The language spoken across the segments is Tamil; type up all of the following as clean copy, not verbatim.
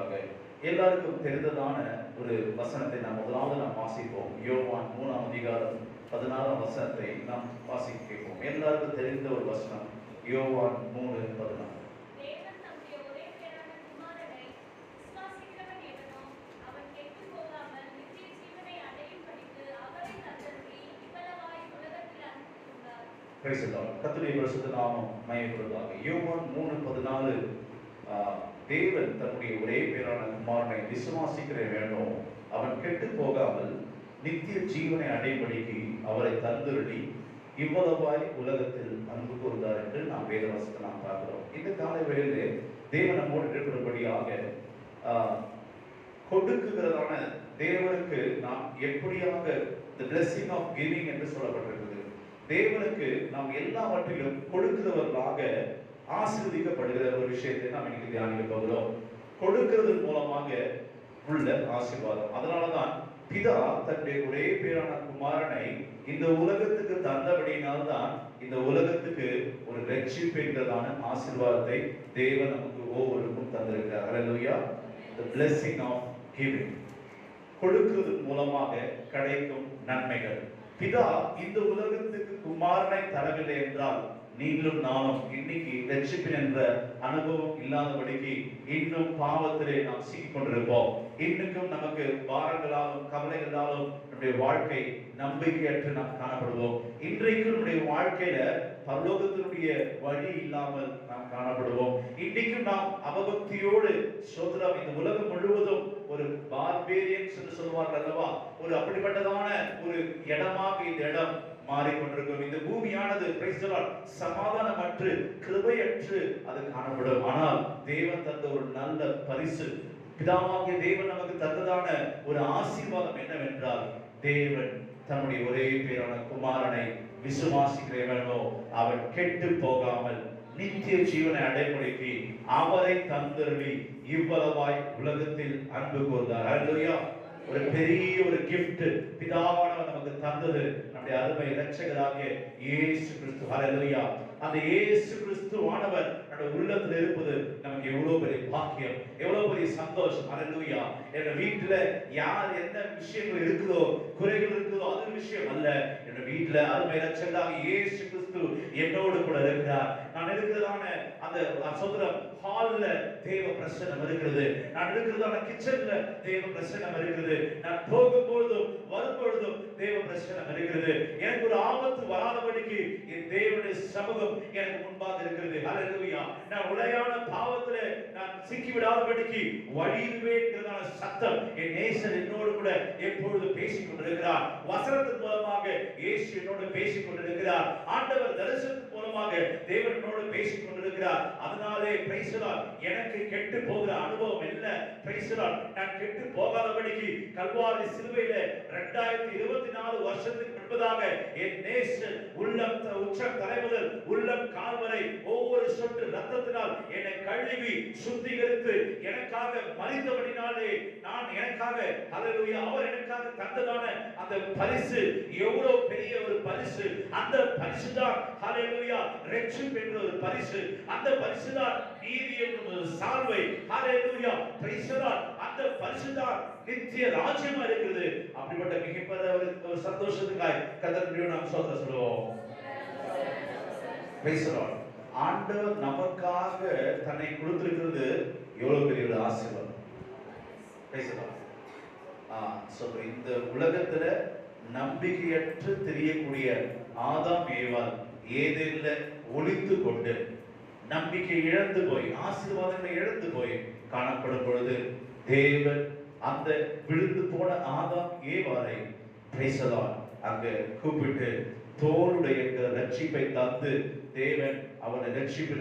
செய்வாராக. எல்லாருக்கும் தெரிந்ததான ஒரு வசனத்தை முதலாவது வாசிப்போம். யோவான் 3ஆம் அதிகாரம் 16ஆம் வசனத்தை நாம் வாசிக்க கேட்போம். எல்லாருக்கும் தெரிந்த ஒரு வசனம், யோவான் 3:16. கர்த்தருடைய பரிசுத்த நாமம் மகிமைப்படுவதாக. யோவான் 3:14, தேவன் தன்னுடைய ஒரே பேரான குமாரனை விசுவாசிக்கிற வேணும் அவன் கெட்டு போகாமல் நித்திய ஜீவனை அடைபடிக்கு அவரை தந்தருளி இவ்வளவாய் உலகத்தில் அன்பு கூர்ந்தார் என்று நாம் வேதவசனத்தை நாம் பார்க்கிறோம். இந்த கால வேளையிலே தேவன் நம்மோடு இருக்கிறபடியாக கொடுக்குகிறதான தேவனுக்கு நாம் எப்படியாக the blessing of giving என்று சொல்லப்பட்டிருக்கிறது. தேவனுக்கு நாம் எல்லாவற்றிலும் கொடுக்கிறவர்களாக ஆசீர்வதிக்கப்படுகிற ஒரு விஷயத்தை நாம் இன்னைக்கு தியானிக்க போகிறோம். கொடுக்கிறது மூலமாக உள்ள ஆசீர்வாதம். அதனாலதான் பிதா தன்னுடைய ஒரே பேரான குமாரனை இந்த உலகத்துக்கு தந்தபடியினால்தான் இந்த உலகத்துக்கு ஒரு ரட்சிப்பு என்கிறதான ஆசீர்வாதத்தை தேவன் நமக்கு ஒவ்வொருக்கும் தந்திருக்கிறார். ஹல்லேலூயா. the blessing of giving, கொடுக்கிறது மூலமாக கிடைக்கும் நன்மைகள். பிதா இந்த உலகத்துக்கு குமாரனை தரவில்லை என்றால் நீங்களும் நானும் இன்னைக்கு ரட்சிப்பின் என்ற அனுபவம் இல்லாதபடிக்கு இன்னும் பாவத்திலே நாம் சிக்கிக் கொண்டிருப்போம். இன்னும் நமக்கு பாரங்களாலும் கவலைகளாலும் நம்முடைய வாழ்க்கை நம்பிக்கையற்று நாம் காணப்படுவோம். இன்றைக்கு நம்முடைய வாழ்க்கையில பரலோகத்தினுடைய வழி இல்லாமல் நாம் காணப்படுவோம். இன்றைக்கும் நாம் அவபக்தியோடு சோதரம் இந்த உலகம் முழுவதும் ஒரு பார்பேரியன்ஸ் என்று சொல்வார்கள் அல்லவா, ஒரு அப்படிப்பட்டதான ஒரு இடமாக இந்த இடம் மாறிக்கொண்டிருக்கும். இந்த பூமியானது சமாதானமற்று கிருபையற்று அது காணப்படும். ஆனால் தேவன் தந்த ஒரு நல்ல பரிசு, பிதாவாகிய தேவன் நமக்கு தந்ததான ஒரு ஆசீர்வாதம் என்னவென்றால், தேவன் தன்னுடைய ஒரே பேரான குமாரனை விசுவாசிக்கிறவனோ அவன் கெட்டு போகாமல் நித்திய ஜீவனை அடைபடிக்கு அவரை தந்தருளி இவ்வளவாய் உலகத்தில் அன்பு கூர்ந்தார். ஹல்லேலூயா. ஒரு பெரிய ஒரு கிஃப்ட் பிதாவானவர் நமக்கு தந்தது நம்முடைய அருமை இரட்சகராகிய இயேசு கிறிஸ்து. ஹல்லேலூயா. அந்த இயேசு கிறிஸ்துவானவர் நம்முடைய உள்ளத்தில் இருப்பது நமக்கு எவ்வளவு பெரிய பாக்கியம், எவ்வளவு பெரிய சந்தோஷம். ஹல்லேலூயா. எங்க வீட்டுல யார் என்ன விஷயங்கள் இருக்குதோ, குறைகள் இருக்குதோ, அது விஷயம் அல்ல. எங்க வீட்டுல அருமை இரட்சகராகிய இயேசு கிறிஸ்து என்னோடு கூட இருக்கிறார். நான் இருக்கிறதான அந்த சோதரம் ஹால்ல தேவ பிரசன்னம் இருக்கிறது. நான் இருக்கிறதான கிச்சன்ல தேவ பிரசன்னம் இருக்கிறது. நான் போகும்போதும் வரும்பொழுதும் தேவ பிரசன்னம் இருக்கிறது. எனக்கு ஒரு ஆபத்து வராதபடிக்கு என் தேவனுடைய சமூகம் எனக்கு முன்பாக இருக்கிறது. ஹல்லேலூயா. நான் உளையான பாவத்திலே நான் சிக்கி விடாதபடிக்கு வழியுவேங்கிறதான சத்தம் என் நேசர் என்னோடு கூட எப்பொழுது பேசிக் கொண்டிருக்கிறார். வசனத்தின் மூலமாக இயேசு என்னோடு பேசிக் கொண்டிருக்கிறார். ஆண்டவர் தரிசனத்தின் மூலமாக தேவன் என்னோடு பேசிக் கொண்டிருக்கிறார். அதனாலே பிரைஸ் தி லார்ட், எனக்கு கெட்டு போகிற அனுபவம் இல்ல. Price the Lord. நான் கெட்டு போகாதபடிக்கு கல்வாரி சிலுவையிலே 2024 வருஷத்துக்கு முன்பதாக என் நேசர் உள்ளம் உச்சம் தலை முதல் உள்ளம் கால் வரை ஒவ்வொரு சொட்டு ரத்தத்தினால் என்னை கழுவி சுத்திகரித்து எனக்காக மரித்தபடினாலே நான் எனக்காக ஹல்லேலூயா அவர் எனக்காக தந்ததான அந்த பரிசு எவ்வளவு பெரிய ஒரு பரிசு. அந்த பரிசு தான் ஹல்லேலூயா ரட்சிப்பு என்ற ஒரு பரிசு. அந்த பரிசு தான் நீதி என்ற ஒரு சால்வை. ஹல்லேலூயா பிரைஸ் தி லார்ட். அந்த பரிசு தான் நித்திய ராஜ்யமா இருக்குது. அப்படிப்பட்ட மிகப்பெரிய ஒரு சந்தோஷத்துக்காய் கர்த்தருக்கு நாம் ஸ்தோத்திரம் சொல்லுவோம். Price the Lord. ஆண்டவர் நமக்காக தன்னை கொடுத்திருக்கிறது எவ்வளவு பெரிய ஒரு ஆசீர்வாதம். Price the Lord. இந்த உலகத்துல நம்பிக்கையற்று தெரியக்கூடிய ஆதாம் ஏவாள் ஏதேன்ல ஒளித்து கொண்டு நம்பிக்கை இழந்து போய் ஆசீர்வாதங்களை இழந்து போய் காணப்படும் பொழுது தேவன் அந்த விழுந்து போன ஆதாம் ஏவாளை பிரைஸ் தி லார்ட் அங்க கூப்பிட்டு தோளுடைய ரட்சிப்பை தந்து தேவன் அவனை ரட்சிப்பு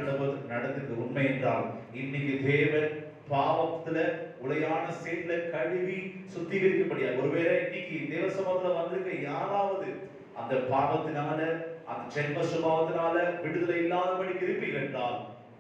நடந்தது உண்மை என்றால் இன்னைக்கு தேவன் பாவத்துல உளையான சேட்ல கழுவி சுத்திகரிக்கப்படியா. ஒருவேளை இன்னைக்கு தேவ சமூகத்துல வந்திருக்க யாராவது அந்த பாவத்தினால அந்த ஜென்ம சுபாவத்தினால விடுதலை இல்லாதபடி இருப்பீர்கள் என்றால்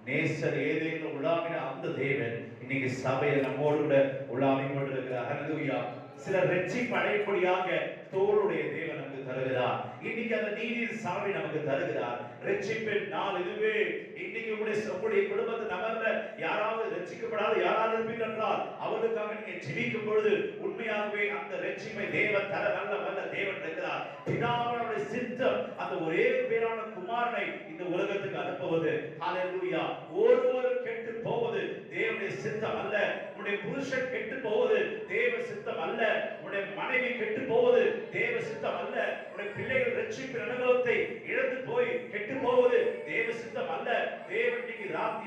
நேசர் ஏதேனும் உலாவின அந்த தேவன் இன்னைக்கு சபையை நம்மோடு கூட உலாவி கொண்டிருக்கிறார். ஹல்லேலூயா. சில ரட்சிப்பு அடையக்கூடியாக தோளுடைய தேவன் நமக்கு தருகிறார். இன்னைக்கு அந்த நீதியின் சாவி நமக்கு தருகிறார். ரட்சிப்பின் நாள் இதுவே. இன்னைக்கு உங்களுடைய குடும்பத்து நபர்ல யாராவது ரட்சிக்கப்படாத யாராவது இருப்பீர்கள் என்றால் அவர்களுக்காக நீங்க ஜெபிக்கும் பொழுது உண்மையாகவே அந்த ரட்சிப்பை தேவன் தர வல்ல தேவன் இருக்கிறார். பிதாவுடைய சித்தம் அந்த ஒரே பேரான குமாரனை இந்த உலகத்துக்கு அனுப்புவது. ஹalleluya. ஒருவரும் கெட்டு போவது தேவனுடைய சித்தம் அல்ல. உன்னுடைய புருஷன் கெட்டு போவது தேவ சித்தம் அல்ல. உன்னுடைய மனைவி கெட்டு போவது தேவ சித்தம் அல்ல. உன்னுடைய பிள்ளைகள் ரட்சிப்பின் அனுபவத்தை இழந்து போய் கெட்டு போவது தேவ சித்தம் அல்ல. தேவன்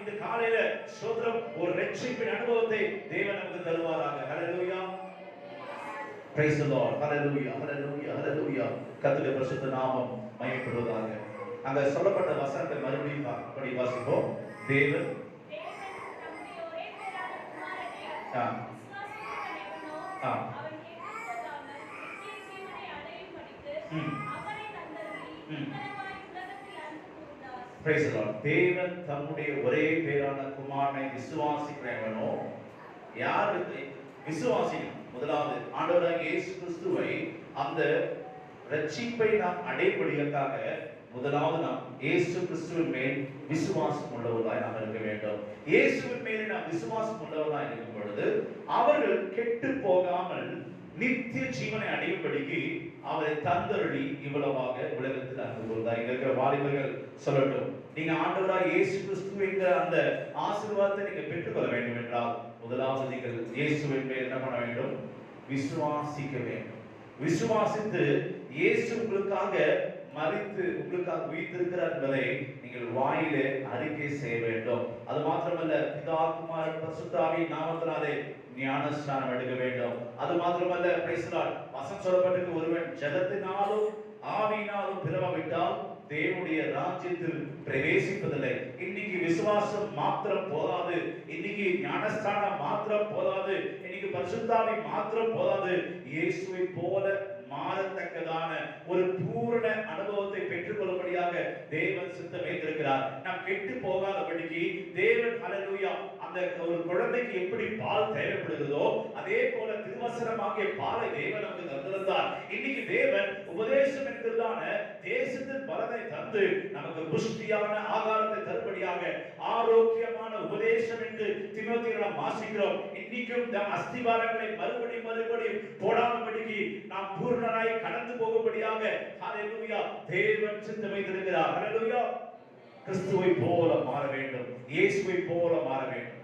இந்த காலையில ஸ்தோத்திரம் ஒரு ரட்சிப்பின் அனுபவத்தை தேவன் நமக்கு தருவாராக. ஹalleluya. Praise the Lord. Hallelujah. Hallelujah. Hallelujah. கர்த்தருடைய பரிசுத்த நாமம் மகிமைப்படுவதாக. அங்க சொல்லப்பட்ட வசனத்தை மறுபடியும் படி வாசிப்போம். தேவன் தம்முடைய ஒரே பேரான குமாரனை விசுவாசிக்கிறவனோ அவன் கெட்டுப்போகாமல் நித்திய ஜீவனை அடையும்படிக்கு அவனை தந்தருளி இவ்வளவாய் உலகத்தில் அன்பு கூர்ந்தார். Praise the Lord. தேவன் தம்முடைய ஒரே பேரான குமாரனை விசுவாசிக்கிறவனோ யார் விசுவாசிக்கணும்? முதலாவது ஆண்டவராகிய இயேசு கிறிஸ்துவை அந்த ரட்சிப்பை நாம் அடைபடியாக முதலாவது நாம் இயேசு கிறிஸ்துவின் மேல் விசுவாசம் உள்ளவர்களாய் நாம் இருக்க வேண்டும். இயேசுவின் மேலே நாம் விசுவாசம் உள்ளவர்களாய் இருக்கும் பொழுது அவர்கள் கெட்டு போகாமல் நித்திய ஜீவனை அடையும்படிக்கு அவரை தந்தருளி இவ்வளவாக உலகத்தில் அன்பு கூர்ந்தார். இங்க இருக்கிற வாலிபர்கள் சொல்லட்டும், நீங்க ஆண்டவராய் இயேசு கிறிஸ்துவின் அந்த ஆசீர்வாதத்தை நீங்க பெற்றுக்கொள்ள வேண்டும் என்றால் முதலாவது நீங்கள் இயேசுவின் மேல் என்ன பண்ண வேண்டும்? விசுவாசிக்க வேண்டும். விசுவாசித்து இயேசு உங்களுக்காக மரித்து உங்களுக்காக உயிர்த்திருக்கிறார் என்பதை நீங்கள் வாயிலே அறிக்கை செய்ய வேண்டும். அது மாத்திரமல்ல, பிதா குமாரன் பரிசுத்த ஆவியின் நாமத்தினாலே ஞானஸ்நானம் எடுக்க வேண்டும். அது மாத்திரமல்ல, பிரைஸ் தி லார்ட், வசனம் சொல்லப்பட்டிருக்கு, ஒருவன் ஜலத்தினாலும் ஆவியினாலும் பிறவாவிட்டால் தேவனுடைய ராஜ்யத்தில் பிரவேசிப்பதில்லை. இன்னைக்கு விசுவாசம் மாத்திரம் போதாது, இன்னைக்கு ஞானஸ்தானம் மாத்திரம் போதாது, இன்னைக்கு பரிசுத்த ஆவி மாத்திரம் போதாது. இயேசுவை போல மாறத்தக்கதான ஒரு பூரண அனுபவத்தை பெற்றுக்கொள்ளும்படியாக தேவன் சித்தம் வைத்திருக்கிறார். நாம் கெட்டு போகாதபடிக்கு தேவன் ஹல்லேலூயா அந்த ஒரு குழந்தைக்கு எப்படி பால் தேவைப்படுகிறதோ அதே போல திருவசனமாகிய பாலை தேவன் நமக்கு தந்திருந்தார். இன்னைக்கு தேவன் உபதேசம் என்கிறதான தேசத்தின் பலனை தந்து நமக்கு புஷ்டியான ஆகாரத்தை தரும்படியாக ஆரோக்கியமான உபதேசம் என்று தீமோத்தேயுவில நாம் வாசிக்கிறோம். இன்னைக்கும் அஸ்திவாரங்களை மறுபடியும் போடாதபடிக்கு நாம் பூர்ணராய் கடந்து போகும்படியாக ஹல்லேலூயா தேவன் சித்தம் வைத்திருக்கிறார். ஹல்லேலூயா. கிறிஸ்துவை போல மாற வேண்டும், இயேசுவை போல மாற வேண்டும்.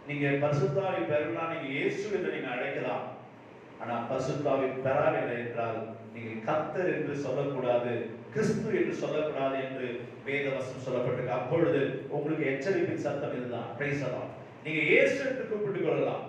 நீங்க பரிசுத்த ஆவி பெறலாம், நீங்க இயேசு என்று நீங்க அழைக்கலாம். ஆனா பரிசுத்த ஆவி பெறவில்லை என்றால் நீங்கள் கர்த்தர் என்று சொல்லக்கூடாது, கிறிஸ்து என்று சொல்லக்கூடாது என்று வேதவசனம் சொல்லப்பட்டிருக்கு. அப்பொழுது உங்களுக்கு எச்சரிப்பின் சத்தம் இதுதான். Price the Lord. நீங்க இயேசு என்று கூப்பிட்டுக் கொள்ளலாம்.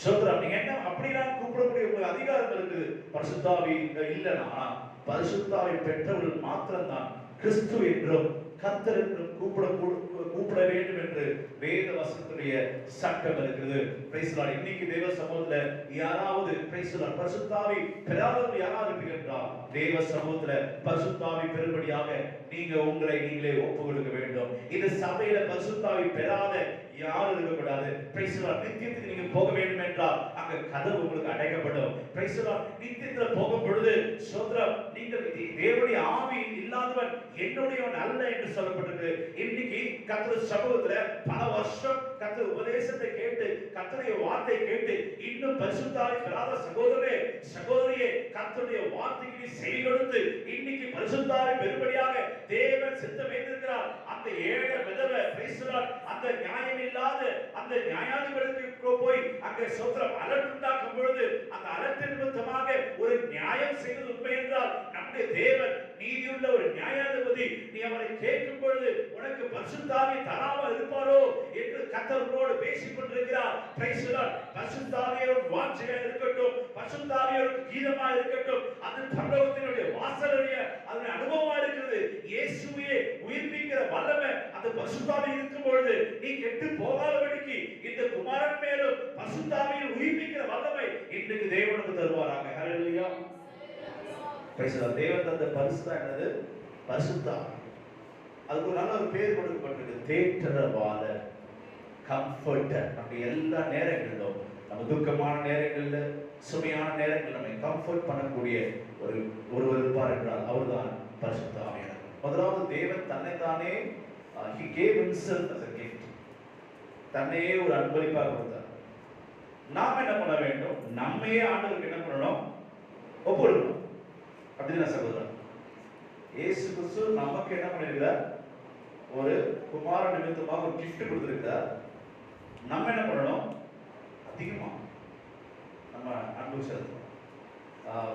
சோத்ரம், நீங்க என்ன அப்படிலாம் கூப்பிடக்கூடிய உங்களுக்கு அதிகாரம் இருக்குது. பரிசுத்த ஆவி இல்லைன்னா பரிசுத்த ஆவி பெற்றவர்கள் மாத்திரம்தான் கிறிஸ்து என்றும் கர்த்தர் என்றும் கூப்பிட வேண்டும் என்று வேத வசனத்துடைய சட்டம் இருக்குது. Price the Lord. இன்னைக்கு தேவ சமூகத்துல யாராவது பிரைஸ் தி லார்ட் பரிசுத்த ஆவி பெறாதவர்கள் யாராவது இருப்பீர்கள், தேவ சமூகத்துல பரிசுத்த ஆவி பெறும்படியாக நீங்க உங்களை நீங்களே ஒப்பு கொடுக்க வேண்டும். இந்த சபையில பரிசுத்த ஆவி பெறாத யாரும் இருக்கக்கூடாது. Price the Lord. நித்தியத்துக்கு நீங்க போக வேண்டும் என்றால் அங்க கதவு உங்களுக்கு அடைக்கப்படும். Price the Lord. நித்தியத்துல போகும் பொழுது சோத்ரம், நீங்கள் தேவனுடைய ஆவி இல்லாதவன் என்னுடையவன் அல்ல என்று சொல்லப்பட்டிருக்கு. இன்னைக்கு கர்த்தர் சமூகத்துல பல வருஷம் கர்த்தர் உபதேசத்தை கேட்டு கர்த்தருடைய வார்த்தை கேட்டு இன்னும் பரிசுத்த ஆவி பெறாத சகோதரரே சகோதரியே, கர்த்தருடைய வார்த்தைக்கு செவி கொடுத்து இன்னைக்கு பரிசுத்த ஆவி பெறும்படியாக தேவன் சித்தம் வைத்திருக்கிறார். அந்த ஏழை விதவை பிரைஸ் தி லார்ட் அந்த நியாயம் இல்லாத அந்த நியாயாதிபதிக்கு போய் அங்கே சோத்திரம் அலட்டுண்டாக்கும் பொழுது அந்த அலட்டு நிமித்தமாக ஒரு நியாயம் செய்வது உண்மை என்றால் நம்முடைய தேவன் நீதியுள்ள ஒரு நியாயாதிபதி. நீ அவரை கேட்கும் பொழுது உனக்கு பரிசுத்த ஆவி தராமல் இருப்பாரோ என்று கர்த்தரோடு பேசிக் கொண்டிருக்கிறார். Price the Lord. பரிசுத்த ஆவியோட வாஞ்சையா இருக்கட்டும், பரிசுத்த ஆவியோட கீதமா இருக்கட்டும், அது பரலோகத்தினுடைய வாசலுடைய அதனுடைய அனுபவமா இருக்கிறது. இயேசுவே உயிர்ப்பிக்கிற வல்லமை அந்த பரிசுத்த ஆவி இருக்கும் பொழுது நீ கெட்டு போகாதபடிக்கு இந்த குமாரன் மேலும் பரிசுத்த ஆவியில் உயிர்ப்பிக்கிற வல்லமை இன்றைக்கு தேவனுக்கு தருவாராக. ஹல்லேலூயா. Praise the Lord. தேவன் தந்த பரிசு தான் என்னது? பரிசுத்த ஆவி. அதுக்கு ஒரு நல்ல ஒரு பேர் கொடுக்கப்பட்டிருக்கு, தேற்றரவாளர், கம்ஃபர்டர். நம்ம எல்லா நேரங்களிலும் நம்ம துக்கமான நேரங்கள்ல சுமையான நேரங்கள் நம்மை கம்ஃபர்ட் பண்ணக்கூடிய ஒருவர் இருப்பார் என்றால் அவர்தான் பரிசுத்த ஆவியானவர். முதலாவது தேவன் தன்னைத்தானே he gave himself as a gift. தன்னையே ஒரு அன்பளிப்பாக கொடுத்தார். நாம் என்ன பண்ண வேண்டும்? நம்மையே ஆண்டவருக்கு என்ன பண்ணணும்? ஒப்புக்கொடுக்கணும். அப்படிதான் சகோதரர், இயேசு கிறிஸ்து நமக்கு என்ன பண்ணிருக்கிறார்? ஒரு குமார நிமித்தமாக ஒரு கிஃப்ட் கொடுத்திருக்கிறார். நம்ம என்ன பண்ணணும்? அதிகமா நம்ம அன்பு செலுத்தணும்.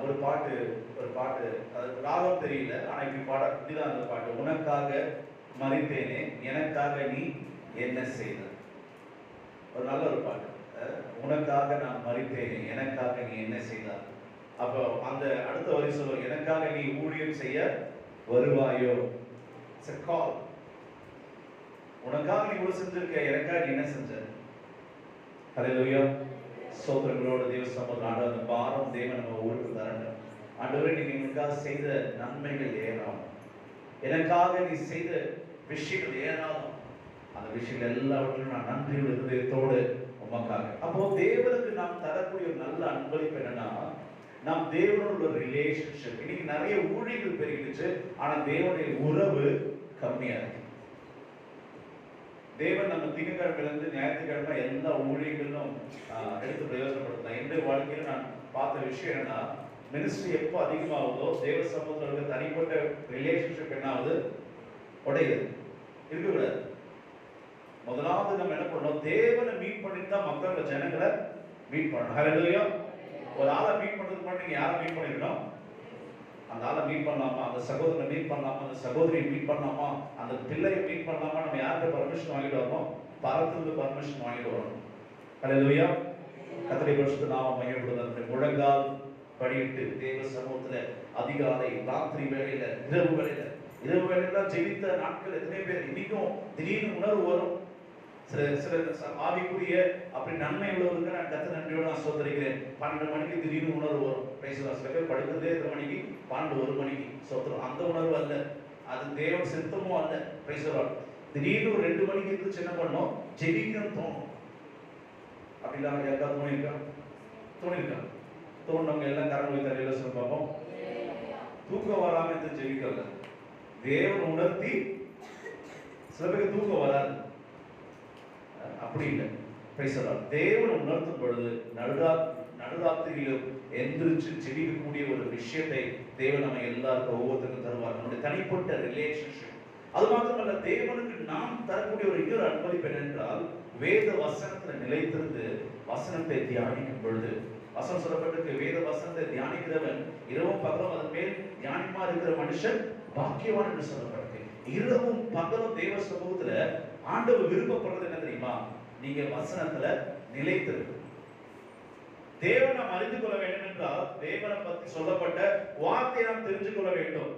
ஒரு பாட்டு அது ராகம் தெரியல, ஆனா இப்படி இப்படிதான் அந்த பாட்டு. உனக்காக மரித்தேனே, எனக்காக நீ என்ன செய்த. ஒரு நல்ல ஒரு பாட்டு. உனக்காக நான் மரித்தேனே, எனக்காக நீ என்ன செய்தார். அப்போ அந்த அடுத்த வரி சொல்லுவோம், எனக்காக நீ ஊழியம் செய்ய வருவாயோ. It's a call. உனக்காக நீ இவ்வளவு செஞ்சிருக்க, எனக்காக நீ என்ன செஞ்ச? ஹல்லேலூயா. சோதரங்களோட தேவ சமூகத்தில் ஆண்டவர் அந்த பாரம் தேவன் நம்ம ஊருக்கு தரணும். ஆண்டவரே, நீங்க எனக்காக செய்த நன்மைகள் ஏராளம், எனக்காக நீ செய்த விஷயங்கள் ஏராளம். அந்த விஷயங்கள் எல்லாவற்றிலும் நான் நன்றியுள்ள இதயத்தோடு உமக்காக. அப்போ தேவனுக்கு நாம் தரக்கூடிய ஒரு நல்ல அன்பளிப்பு என்னன்னா, நாம் தேவனோட ஒரு ரிலேஷன்ஷிப். இன்னைக்கு நிறைய ஊழியர்கள் பெருகிடுச்சு, ஆனா தேவனுடைய உறவு கம்மியா இருக்கு. தேவன் நம்ம திங்கட்கிழமையிலிருந்து ஞாயிற்றுக்கிழமை எல்லா ஊழியர்களும் எடுத்து பிரயோஜனப்படுத்தலாம். என்னுடைய வாழ்க்கையில் நான் பார்த்த விஷயம் என்னன்னா, மினிஸ்ட்ரி எப்போ அதிகமாகுதோ தேவ சமூகத்தில் தனிப்பட்ட ரிலேஷன்ஷிப் என்ன ஆகுது? உடையுது. இருக்கக்கூடாது. முதலாவது நம்ம என்ன பண்ணணும்? தேவனை மீட் பண்ணிட்டு தான் மக்களோட ஜனங்களை மீட் பண்ணணும். ஹல்லேலூயா. ஒரு ஆளை மீட் பண்றதுக்கு முன்னாடி நீங்க யாரை மீட் பண்ணிருக்கணும்? அந்த ஆளை மீட் பண்ணலாமா, அந்த சகோதரனை மீட் பண்ணலாமா, அந்த சகோதரியை மீட் பண்ணலாமா, அந்த பிள்ளையை மீட் பண்ணலாமா, நம்ம யார்கிட்ட பர்மிஷன் வாங்கிட்டு வரணும்? பரத்திலிருந்து பர்மிஷன் வாங்கிட்டு வரணும். ஹல்லேலூயா. கர்த்தருடைய பரிசுத்த நாமம் மகிமைப்படுவது. முழங்கால் படியிட்டு தேவ சமூகத்துல அதிகாலை, ராத்திரி வேளையில, இரவு வேளையில ஜெபித்த நாட்கள் எத்தனை பேர் இன்னைக்கும் திடீர்னு உணர்வு வரும். சில ஆவிக்குரிய அப்படி நன்மை உள்ளவருக்கு நான் கர்த்தர் நன்றியோடு நான் சோதரிக்கிறேன். 12 மணிக்கு திடீர்னு உணர்வு வரும். சில பேர் படுக்கிறதே 2 மணிக்கு, 12 1 மணிக்கு சோத்திரம். அந்த உணர்வு அல்ல, அது தேவன் சித்தமும் அல்ல. திடீர்னு ஒரு 2 மணிக்கு இருந்து என்ன பண்ணோம்? ஜெபிக்கணும்னு தோணும். அப்படிலாம் யாருக்காவது தோணிருக்கா? தோணுனவங்க எல்லாம் கரண்ட் போய் தரையில சொல்லி பார்ப்போம். தூக்கம் வராம இருந்து ஜெபிக்கல, தேவன் உணர்த்தி. சில பேருக்கு தூக்கம் வராது, அப்படி இல்லை. தேவன் உணர்த்தும் பொழுது நடுராத்திரியிலும் எந்திரிச்சு ஜெபிக்கக்கூடிய ஒரு விஷயத்தை தேவன் நம்ம எல்லாருக்கும் ஒவ்வொருத்தருக்கும் தருவார். நம்முடைய தனிப்பட்ட ரிலேஷன்ஷிப். அது மாத்திரமல்ல, தேவனுக்கு நாம் தரக்கூடிய ஒரு இன்னொரு அன்பளிப்பு என்னென்றால், வேத வசனத்துல நிலைத்திருந்து வசனத்தை தியானிக்கும் பொழுது, வசனம் சொல்லப்பட்டிருக்கு, வேத வசனத்தை தியானிக்கிறவன் இரவும் பகலும் அதன் மேல் தியானமா இருக்கிற மனுஷன் பாக்கியவான் என்று சொல்லப்பட்டிருக்கு. இரவும் பகலும் தேவ சமூகத்துல ஆண்டவர் விருப்பப்படுறது என்ன தெரியுமா? நீங்க வசனத்துல நிலைத்திருக்கு. தேவனை நாம் அறிந்து கொள்ள வேண்டும் என்றால் தேவனை பற்றி சொல்லப்பட்ட வார்த்தையை நாம் தெரிஞ்சு கொள்ள வேண்டும்.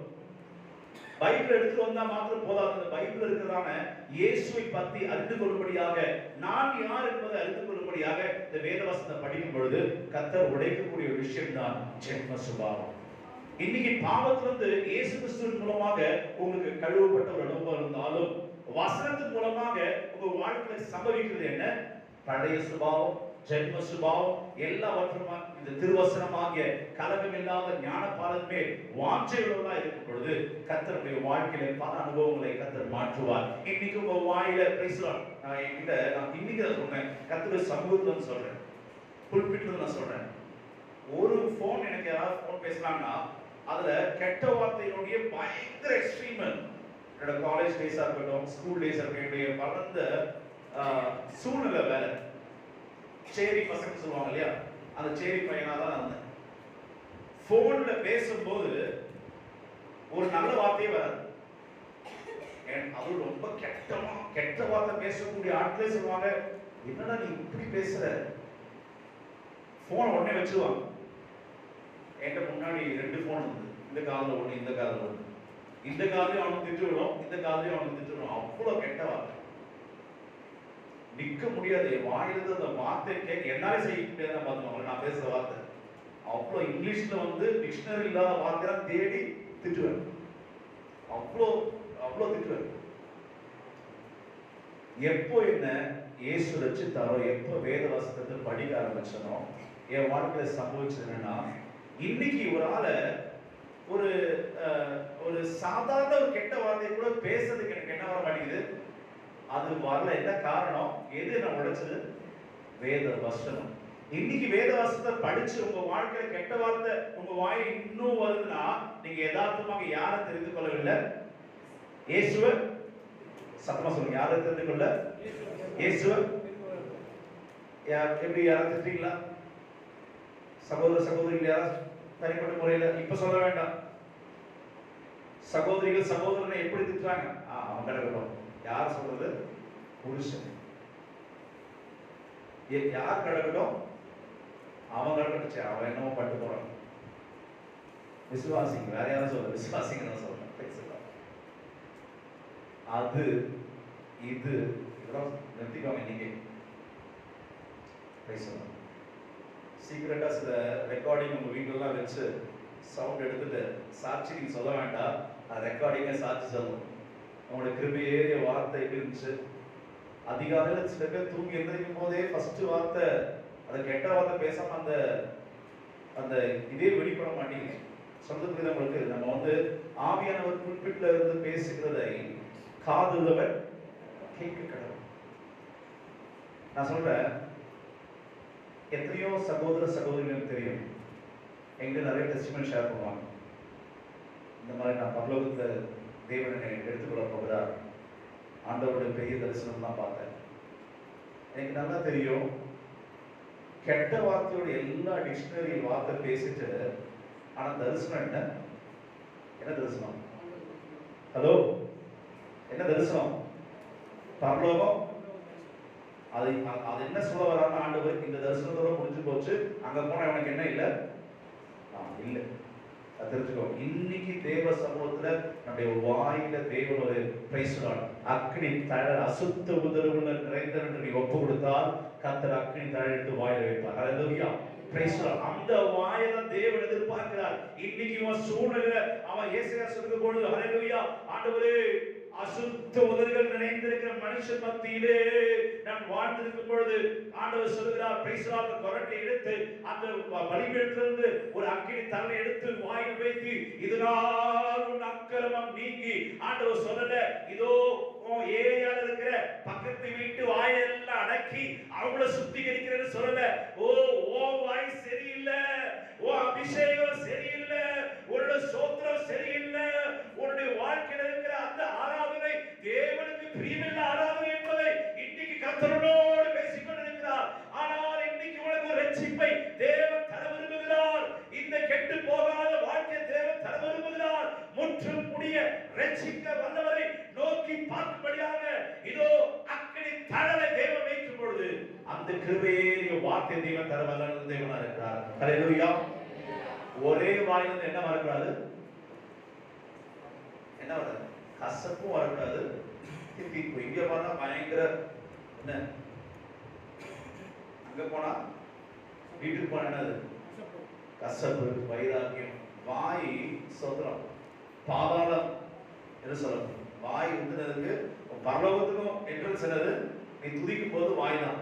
பைபிள் எடுத்து வந்தா மாத்திரம் போதாது. அந்த பைபிள் இருக்கிறதான இயேசுவை பற்றி அறிந்து கொள்ளும்படியாக, நான் யார் என்பதை அறிந்து கொள்ளும்படியாக இந்த வேத வசனத்தை படிக்கும் பொழுது கர்த்தர் உடைக்கக்கூடிய ஒரு விஷயம் தான் ஜென்ம சுபாவம். இன்னைக்கு பாவத்திலிருந்து இயேசு கிறிஸ்துவின் மூலமாக உங்களுக்கு கழுவப்பட்ட ஒரு அனுபவம் இருந்தாலும், வசனத்தின் மூலமாக உங்க வாழ்க்கையில சம்பவிக்கிறது என்ன? பழைய சுபாவம், ஜென்ம சுபாவம் எல்லாவற்றுமா இந்த திருவசனமாகிய கலகம் இல்லாத ஞான பாலன் மேல் வாஞ்சைகளா இருக்கும் பொழுது கர்த்தருடைய வாழ்க்கையில பல அனுபவங்களை கர்த்தர் மாற்றுவார். இன்னைக்கு உங்க வாயில பேசலாம். நான் இன்னைக்கு சொன்னேன், கர்த்தருடைய சமூகத்துல சொல்றேன், புல்பிட்ல நான் சொல்றேன். ஒரு போன் எனக்கு யாராவது போன் பேசலாம்னா அதுல கெட்ட வார்த்தையினுடைய பயங்கர எக்ஸ்ட்ரீம். என்னோட காலேஜ் டேஸா இருக்கட்டும், ஸ்கூல் டேஸா இருக்கட்டும், வளர்ந்த சூழ்நிலை வேற. சேரி பசங்க சொல்லுவாங்க இல்லையா, அந்த சேரி பையனா தான் இருந்தேன். போன்ல பேசும்போது ஒரு நல்ல வார்த்தையே வராது. அது ரொம்ப கெட்ட வார்த்தை பேசக்கூடிய ஆட்களே சொல்லுவாங்க, என்னடா நீ இப்படி பேசுற, போன் உடனே வச்சுருவாங்க. என்கிட்ட முன்னாடி 2 போன் இருந்தது. இந்த காலில் ஒண்ணு, இந்த காலில் ஒண்ணு. இந்த காலையும் அவனுக்கு திட்டு விடும், இந்த காலையும் அவனுக்கு திட்டு விடும். அவ்வளவு கெட்ட வார்த்தை, நிக்க முடியாது. வாயிலிருந்து அந்த வார்த்தை கேட்க என்னாலே செய்ய முடியாது. பார்த்துக்கோங்க, நான் பேசுற வார்த்தை அவ்வளோ இங்கிலீஷ்ல டிக்ஷனரி இல்லாத வார்த்தை தேடி திட்டுவேன். அவ்வளோ திட்டுவேன். எப்போ என்ன இயேசு ரட்சித்தாரோ, எப்போ வேத வசனத்தை படிக்க ஆரம்பிச்சனோ, என் வாழ்க்கையில சம்பவிச்சது என்னன்னா, இன்னைக்கு ஒரு ஆளை ஒரு சாதாரண ஒரு கெட்ட வார்த்தையை கூட பேசுறதுக்கு எனக்கு என்ன வர மாட்டேங்குது? அது வரல. என்ன காரணம்? எது என்ன உடைச்சது? வேத வசனம். இன்னைக்கு வேத வசனத்தை படிச்சு உங்க வாழ்க்கையில கெட்ட வார்த்தை உங்க வாய் இன்னும் வருதுன்னா நீங்க யதார்த்தமாக யாரை தெரிந்து கொள்ளவில்லை? இயேசுவை. சத்தமா சொல்லுங்க, யாரை தெரிந்து கொள்ள? இயேசுவை. எப்படி யாரும் தெரிஞ்சுங்களா? சகோதர சகோதரிகள் யாரும் தனிப்பட்ட முறையில் இப்ப சொல்ல வேண்டாம். சகோதரிகள் சகோதரனை எப்படி திட்டுறாங்க? அவன் கிடக்கட்டும். யார் சொல்றது? புருஷன். யார் கிடக்கட்டும்? அவன் கிடக்கட்டுச்சு. அவன் என்னமோ பட்டு போறான். விசுவாசிங்க, வேற யாரும் சொல்ல, விசுவாசிங்க சொல்றேன். அது இது இதெல்லாம் நிறுத்திக்கோங்க. இன்னைக்கு சீக்கிரட்டா சில ரெக்கார்டிங் உங்க வீட்டுலாம் வச்சு சவுண்ட் எடுத்துட்டு சாட்சி நீங்க சொல்ல வேண்டாம். அது ரெக்கார்டிங்க சாட்சி சொல்லும். உங்களோட கிருபையேறிய வார்த்தை எப்படி இருந்துச்சு? அதிகாலையில் சில பேர் தூங்கி எந்திரிக்கும் போதே ஃபர்ஸ்ட் வார்த்தை, அதை கெட்ட வார்த்தை பேசாம அந்த அந்த இதே வெளிப்பட மாட்டீங்க. சொல்றது உங்களுக்கு நம்ம ஆவியானவர் புல்பிட்ல இருந்து பேசுகிறதை காதுள்ளவர் கேட்க கடவுள். நான் சொல்றேன், எத்தனையோ சகோதர சகோதரிகளுக்கு தெரியும், எங்க நிறைய டெஸ்டிமனி ஷேர் பண்ணுவாங்க. இந்த மாதிரி நான் பரலோகத்தை தேவனை எடுத்துக்கொள்ள போகிறார், ஆண்டவருடைய பெரிய தரிசனம் தான் பார்த்தேன். எனக்கு நல்லா தெரியும், கெட்ட வார்த்தையோட எல்லா டிக்ஷனரி வார்த்தை பேசிட்டு, ஆனா தரிசனம் என்ன? என்ன தரிசனம்? ஹலோ, என்ன தரிசனம்? பரலோகம். அது என்ன சொல்ல வரான்னு ஆண்டவர், இந்த தரிசனத்தோட முடிஞ்சு போச்சு, அங்க போனா எனக்கு என்ன இல்லை? இல்லை. தெரிஞ்சுக்கோ, இன்னைக்கு தேவ சமூகத்துல நம்முடைய வாயில தேவன் ஒரு பிரைஸ்லாட் அக்னி தழல் அசுத்த உதடுகளை நிறைந்த நீ ஒப்பு கொடுத்தால் கர்த்தர் அக்னி தழலிட்டு வாயில வைப்பார். ஹல்லேலூயா, பிரைஸ்லாட். அந்த வாயில தேவன் எதிர்பார்க்கிறார். இன்னைக்கு உன் சூழ்நிலை அவன் ஏசாயா சொல்லும் பொழுது, ஹல்லேலூயா, ஆண்டவரே அசுத்த உதடுகள் நிறைந்திருக்கிற மனுஷன் மத்தியிலே நான் வாழ்ந்திருக்கும் பொழுது ஆண்டவர் சொல்லுகிறார், பிரைஸ்லாட், கொரட்டை எடுத்து அந்த பலிபீடத்திலிருந்து ஒரு அக்கினி தலை எடுத்து வாயில் வைத்து, இதனால் உன் அக்கிரமம் நீங்கி, ஆண்டவர் சொல்லல, இதோ ஏரியால இருக்கிற பக்கத்து வீட்டு வாயெல்லாம் அடக்கி அவங்கள சுத்திகரிக்கிறேன்னு சொல்லல. ஓ வாய் சரியில்லை, ஓ அபிஷேகம் சரியில்லை, உன்னோட சோத்திரம் சரியில்லை, உன்னுடைய வாழ்க்கையில் இருக்கிற அந்த ஆராதனை தேவனுக்கு பிரியமில்லை ஆராதனை என்பதை இன்னைக்கு கர்த்தரோடு பேசிக் கொண்டிருக்கிறார். ஆனால் இன்னைக்கு உனக்கு ஒரு ரட்சிப்பை தேவன் தர விரும்புகிறார். இந்த கெட்டு போகாத வாழ்க்கை தேவன் தர விரும்புகிறார். முற்றும் முடிய ரட்சிக்க வல்லவரை நோக்கி பார்க்கும்படியாக இதோ அக்கினி தழலை தேவன் வைக்கும் பொழுது அந்த கிருபையேறிய வார்த்தை தேவன் தர வல்ல தேவனா இருக்கிறார். ஹல்லேலூயா. ஒரே வாயிலிருந்து என்ன வரக்கூடாது? என்ன வராது? கசப்பும் வரக்கூடாது, தித்திப்பு. இங்க போனா பயங்கர என்ன, அங்க போனா வீட்டுக்கு போனா என்னது? கசப்பு, வைராக்கியம். வாய் சொல்றோம், பாதாளம் என்ன சொல்லணும்? வாய் உந்துனதுக்கு பரலோகத்துக்கும் என்ட்ரன்ஸ் என்னது? நீ துதிக்கும் போது வாய் தான்.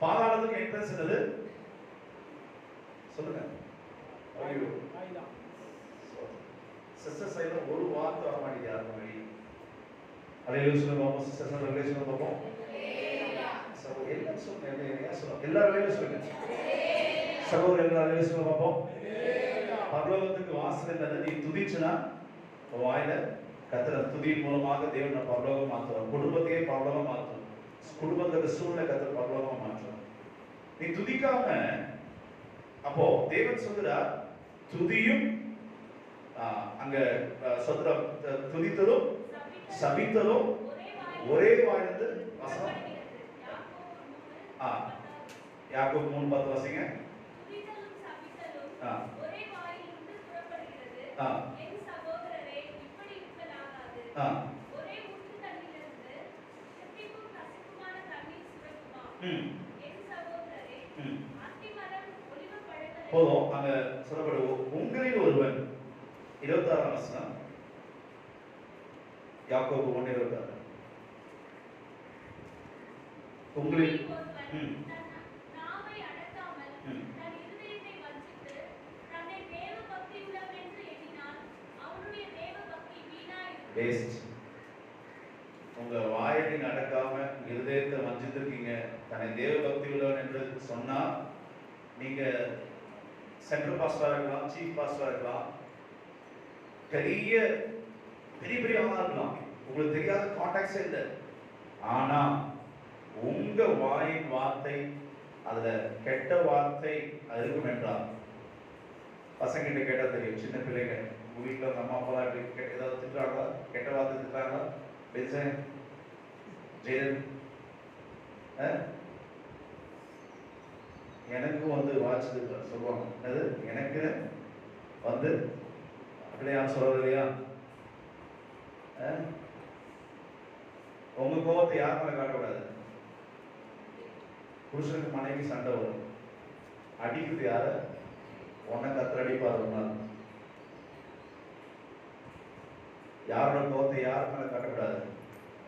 பாதாளத்துக்கு என்ட்ரன்ஸ் என்னது? சொல்லுங்க. ஐயோ, சிஸ்டர் சைடுல ஒரு வார்த்தை வர மாட்டேங்குது யாரும் வழி. ஹல்லேலூயா சொல்லுங்க. சிஸ்டர் சைடுல ரிலேஷன் பார்ப்போம். எல்லாம் சொல்லுங்க, எல்லாரும் வேலை சொல்லுங்க. சகோதரர் எல்லாரும் வேலை சொல்லுங்க பார்ப்போம். பரலோகத்துக்கு வாசல் என்னது? நீ துதிச்சுனா வாயில கர்த்தர் துதியின் மூலமாக தேவன் பரலோகம் மாற்றுவார். குடும்பத்தையே பரலோகம் மாற்றும். குடும்பத்துக்கு சூழ்நிலை கர்த்தர் பரலோகம் மாற்றும். நீ துதிக்காம, அப்போ தேவன் சொல்கிறார், துதியும் அங்க சொல்ற துதித்தலும் சபித்தலும் ஒரே வாயிலிருந்து வசனம். யாக்கோபு 3:10 வாசிங்க. போதும். அங்க சொல்லப்படுவோம், உங்களில் ஒருவன் 26ஆம் வசனம், யாக்கோபு 1:26. உங்களில் உங்க வாயை நீங்க அடக்காம இருதயத்தை வஞ்சித்திருக்கீங்க, தன்னை தேவ பக்தி உள்ளவன் என்று சொன்னா நீங்க சென்ட்ரல் பாஸ்டரா இருக்கலாம், சீஃப் பாஸ்டரா இருக்கலாம், பெரிய பெரிய பெரிய ஆளா இருக்கலாம், உங்களுக்கு தெரியாத கான்டாக்ட்ஸே இல்லை. ஆனா உங்க வாயின் வார்த்தை அதுல கெட்ட வார்த்தை அது இருக்கும் என்றால், பசங்க கிட்ட கேட்டா தெரியும், சின்ன பிள்ளைங்க உங்க வீட்டுல அம்மா அப்பா ஏதாவது திட்டுறாங்களா, கெட்ட வார்த்தை திட்டுறாங்களா, ஜெயன் எனக்கும் வந்து வாட்சது சொல்லுவாங்க, அது எனக்கு வந்து அப்படி யாரும் சொல்றது இல்லையா? உங்க கோபத்தை யார் மேல காட்டக்கூடாது. புருஷனுக்கு மனைவி சண்டை வரும், அடிக்குது யார? உன்னை கத்திர அடிப்பார் ஒரு நாள். யாரோட கோபத்தை யார் மேல காட்டக்கூடாது.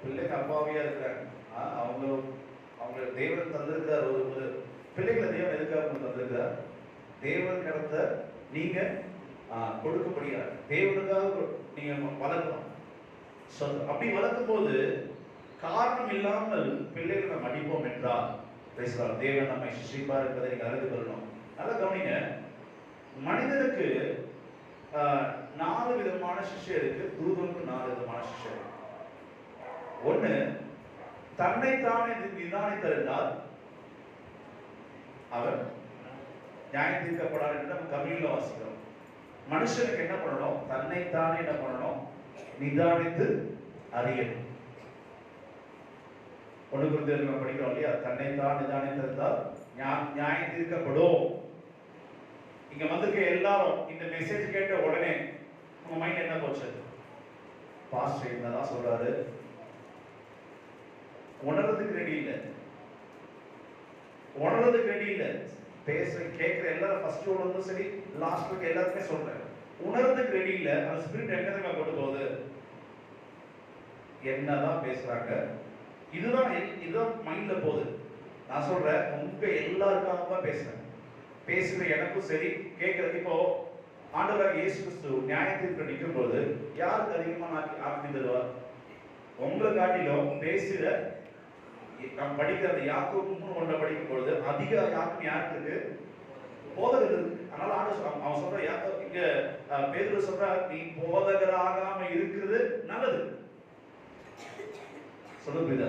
பிள்ளைங்க அப்பாவியா இருக்கிறாங்க, அவங்க தேவன் தந்திருக்கிறார். ஒரு பிள்ளைகளை தேவன் எதுக்காக தந்திருக்கிறார்? தேவன் கடத்த நீங்க கொடுக்க முடியாது, தேவனுக்காக நீங்க வளர்க்கணும். அப்படி வளர்க்கும் போது காரணம் இல்லாமல் பிள்ளைகளை நம்ம அடிப்போம் என்றால் தேவன் நம்மை சிஷிப்பார் என்பதை நீங்க அறிந்து கொள்ளணும். நல்லா கவனிங்க, மனிதனுக்கு 4 விதமான சிஷ்யம் இருக்கு, தூதனுக்கு 4 விதமான சிஷ்யம் இருக்கு. ஒண்ணு, தன்னைத்தானே நிதானித்திருந்தால் அவர் நியாயம் தீர்க்கப்படாது என்று நம்ம தமிழ்ல வாசிக்கிறோம். மனுஷனுக்கு என்ன பண்ணணும்? தன்னைத்தானே என்ன பண்ணணும்? நிதானித்து அறியணும். 1 கொரிந்தியர் படிக்கிறோம் இல்லையா? தன்னைத்தான் நிதானித்திருந்தால் நியாயம் தீர்க்கப்படும். இங்க வந்திருக்க எல்லாரும் இந்த மெசேஜ் கேட்ட உடனே உங்க மைண்ட் என்ன போச்சு? பாஸ்டர் என்னதான் சொல்றாரு, உணர்றதுக்கு ரெடி இல்லை, உணர்றதுக்கு ரெடி இல்லை. பேச கேட்கிற எல்லாரும் ஃபர்ஸ்ட் வந்து சரி, லாஸ்ட் எல்லாருமே சொல்றேன், உணர்றதுக்கு ரெடி இல்லை. அந்த ஸ்பிரிட் எங்க கொண்டு போகுது? என்னதான் பேசுறாங்க, இதுதான் மைண்ட்ல போகுது. நான் சொல்றேன், உங்க எல்லாருக்காக பேசுறேன். பேசுற எனக்கும் சரி, கேட்கறது. இப்போ ஆண்டவராக இயேசு கிறிஸ்து நியாயத்திற்கு நிற்கும் போது யாருக்கு அதிகமா ஆக்கி தருவார்? உங்களை காட்டிலும் பேசுற நாம் படிக்கிற அந்த யாக்கோபு 3:1 படிக்கும் பொழுது அதிக யாக்கும் யாருக்கு இருக்கு? போதகர் இருக்கு. அதனால ஆண்டவர் அவன் சொல்ற இங்க பேதுரு சொல்ற, நீ போதகராகாம இருக்கிறது நல்லது. சொல்லுங்க.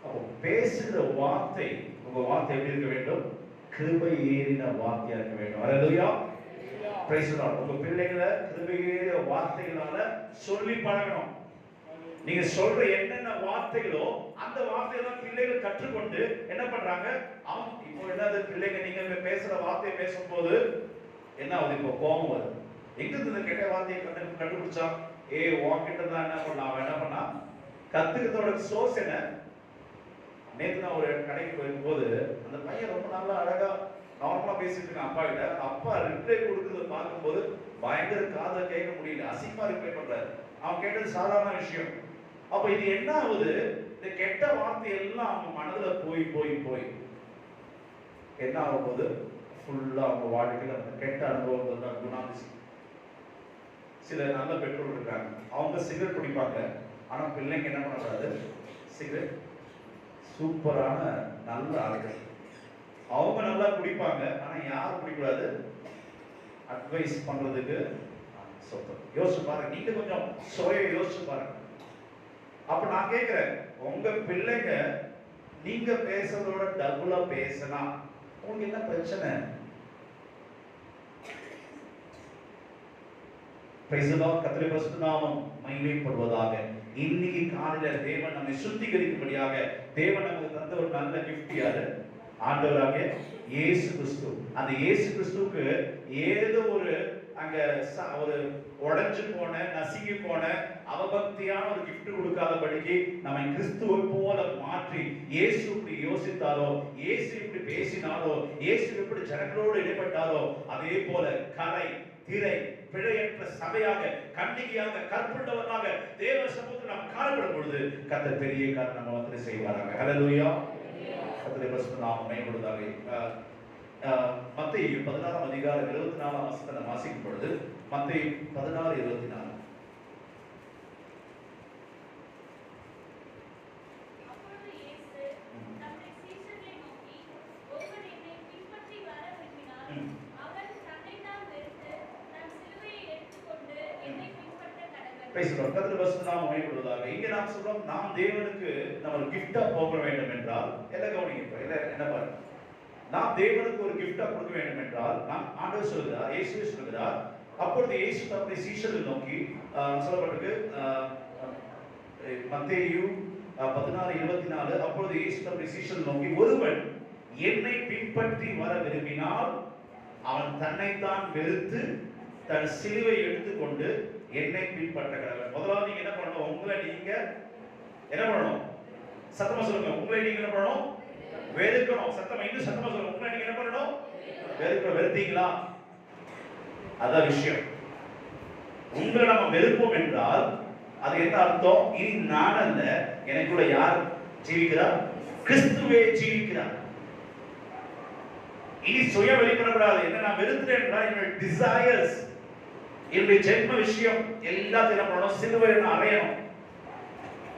அப்போ பேசுகிற வார்த்தை, உங்க வார்த்தை எப்படி இருக்க வேண்டும்? கிருபை ஏறின வார்த்தையா இருக்க வேண்டும். அல்லேலூயா, பிரைஸ் தி லார்ட். உங்க பிள்ளைகளை கிருபை ஏறிய வார்த்தைகளால சொல்லி பழகணும். நீங்க சொல்ற என்னென்ன வார்த்தைகளோ அந்த வார்த்தையெல்லாம் பிள்ளைகள் கற்றுக்கொண்டு என்ன பண்றாங்க? இப்போ என்னது, பிள்ளைங்க நீங்க பேசுற வார்த்தையை பேசும்போது என்ன ஆகுது? இப்போ கோபம் வருது. எங்க இந்த கெட்ட வார்த்தையை கண்டுபிடிச்சா? உன்கிட்ட தான் என்ன பண்ணலாம், அவன் என்ன பண்ணா? கத்துக்கிறதோட சோர்ஸ் என்ன? நேற்று நான் ஒரு கடைக்கு போகும்போது அந்த பையன் ரொம்ப நல்லா அழகா நார்மலா பேசிட்டு இருக்கான் அப்பா கிட்ட. அப்பா ரிப்ளை கொடுக்கறத பார்க்கும்போது பயங்கர காதை கேட்க முடியல, அசிங்கமா ரிப்ளை பண்றாரு. அவன் கேட்டது சாதாரண விஷயம். அப்ப இது என்ன ஆகுது? இந்த கெட்ட வார்த்தை எல்லாம் அவங்க மனதுல போய் போய் போய் என்ன ஆகும் போது ஃபுல்லா அவங்க வாழ்க்கையில அந்த கெட்ட அனுபவங்கள் தான் குணாதிசயம். சில நல்ல பெற்றோர்கள் இருக்காங்க, அவங்க சிகரெட் குடிப்பாங்க, ஆனா பிள்ளைங்க என்ன பண்ணக்கூடாது? சிகரெட் சூப்பரான நல்ல ஆளுகள், அவங்க நல்லா குடிப்பாங்க, ஆனா யாரும் குடிக்கூடாது அட்வைஸ் பண்றதுக்கு சொத்தம். யோசிச்சு பாருங்க, நீங்க கொஞ்சம் சுய யோசிச்சு பாருங்க. அப்ப நான் கேட்கிறேன், உங்க பிள்ளைங்க நீங்க பேசுறதோட டபுளா பேசினா உங்களுக்கு என்ன பிரச்சனை? கர்த்தருடைய பரிசுத்த நாமம் மகிமைப்படுவதாக. இன்னைக்கு காலையில தேவன் நம்மை சுத்திகரிக்கும்படியாக தேவன் நமக்கு தந்த ஒரு நல்ல கிஃப்ட் யாரு? ஆண்டவராகிய இயேசு கிறிஸ்து. அந்த இயேசு கிறிஸ்துவுக்கு ஏதோ ஒரு அங்க ஒரு உடைஞ்சு போன நசுங்கி போன அவபக்தியான ஒரு கிஃப்ட் கொடுக்காதபடிக்கு நம்மை கிறிஸ்துவை போல மாற்றி, இயேசு இப்படி யோசித்தாரோ, இயேசு இப்படி பேசினாரோ, இயேசு இப்படி ஜனங்களோடு இடைப்பட்டாரோ, அதே போல கலை திரை பிழையற்ற சபையாக, கன்னிகையாக, கற்புள்ளவராக தேவ சமூகத்தில் நாம் காணப்படும் பொழுது கர்த்தர் பெரிய காரியம் நம்ம வந்து செய்வாராங்க. ஹல்லேலூயா, கர்த்தருடைய பரிசுத்த நாமம் மகிமைப்படுவதாக. மத்தேயு 16 அதிகாரம் 24 வசனத்தை வாசிக்கும் பொழுது, மத்தேயு 16:24, பேசுகிறோம். கர்த்தருடைய பரிசுத்த நாமம் மகிமைப்படுவதாக. இங்கே நாம் சொல்றோம், நாம் தேவனுக்கு நம்ம கிஃப்டா போக வேண்டும் என்றால் எல்லாம் கவனிங்க. என்ன பாருங்க, நாம் தேவனுக்கு ஒரு கிஃப்டா கொடுக்க வேண்டும் என்றால் நாம் ஆண்டவர் சொல்கிறார், இயேசுவே சொல்கிறார். அப்பொழுது இயேசு தம்முடைய சீஷர்களை நோக்கி சொல்லப்பட்டிருக்கு, மத்தேயு 16:24. அப்பொழுது இயேசு தம்முடைய சீஷர்களை நோக்கி, ஒருவன் என்னை பின்பற்றி வர விரும்பினால் அவன் தன்னைத்தான் வெறுத்து தன் சிலுவை எடுத்துக்கொண்டு என்னை பின்பற்ற கடவன். முதலாவது நீங்க என்ன பண்ணணும்? உங்களை நீங்க என்ன பண்ணணும்? சத்தமா சொல்லுங்க. உங்களை நீங்க என்ன பண்ணணும்? வெறுக்கணும். சத்தமா இன்னும் சத்தமா சொல்லுங்க. உங்களை நீங்க என்ன பண்ணணும்? வெறுக்கணும். வெறுத்தீங்களா? அதான் விஷயம். உங்களை நம்ம வெறுப்போம் என்றால் அது என்ன அர்த்தம்? இனி நான் அல்ல, எனக்குள்ள யார் ஜீவிக்கிறார்? கிறிஸ்துவே ஜீவிக்கிறார். இனி சுய வெளிப்படக்கூடாது. என்ன நான் வெறுத்துட்டேன் என்றால் என்னுடைய டிசையர்ஸ், என்னுடைய ஜென்ம விஷயம் எல்லாத்தையும் என்ன பண்ணணும்? சிலுவை அறையணும்.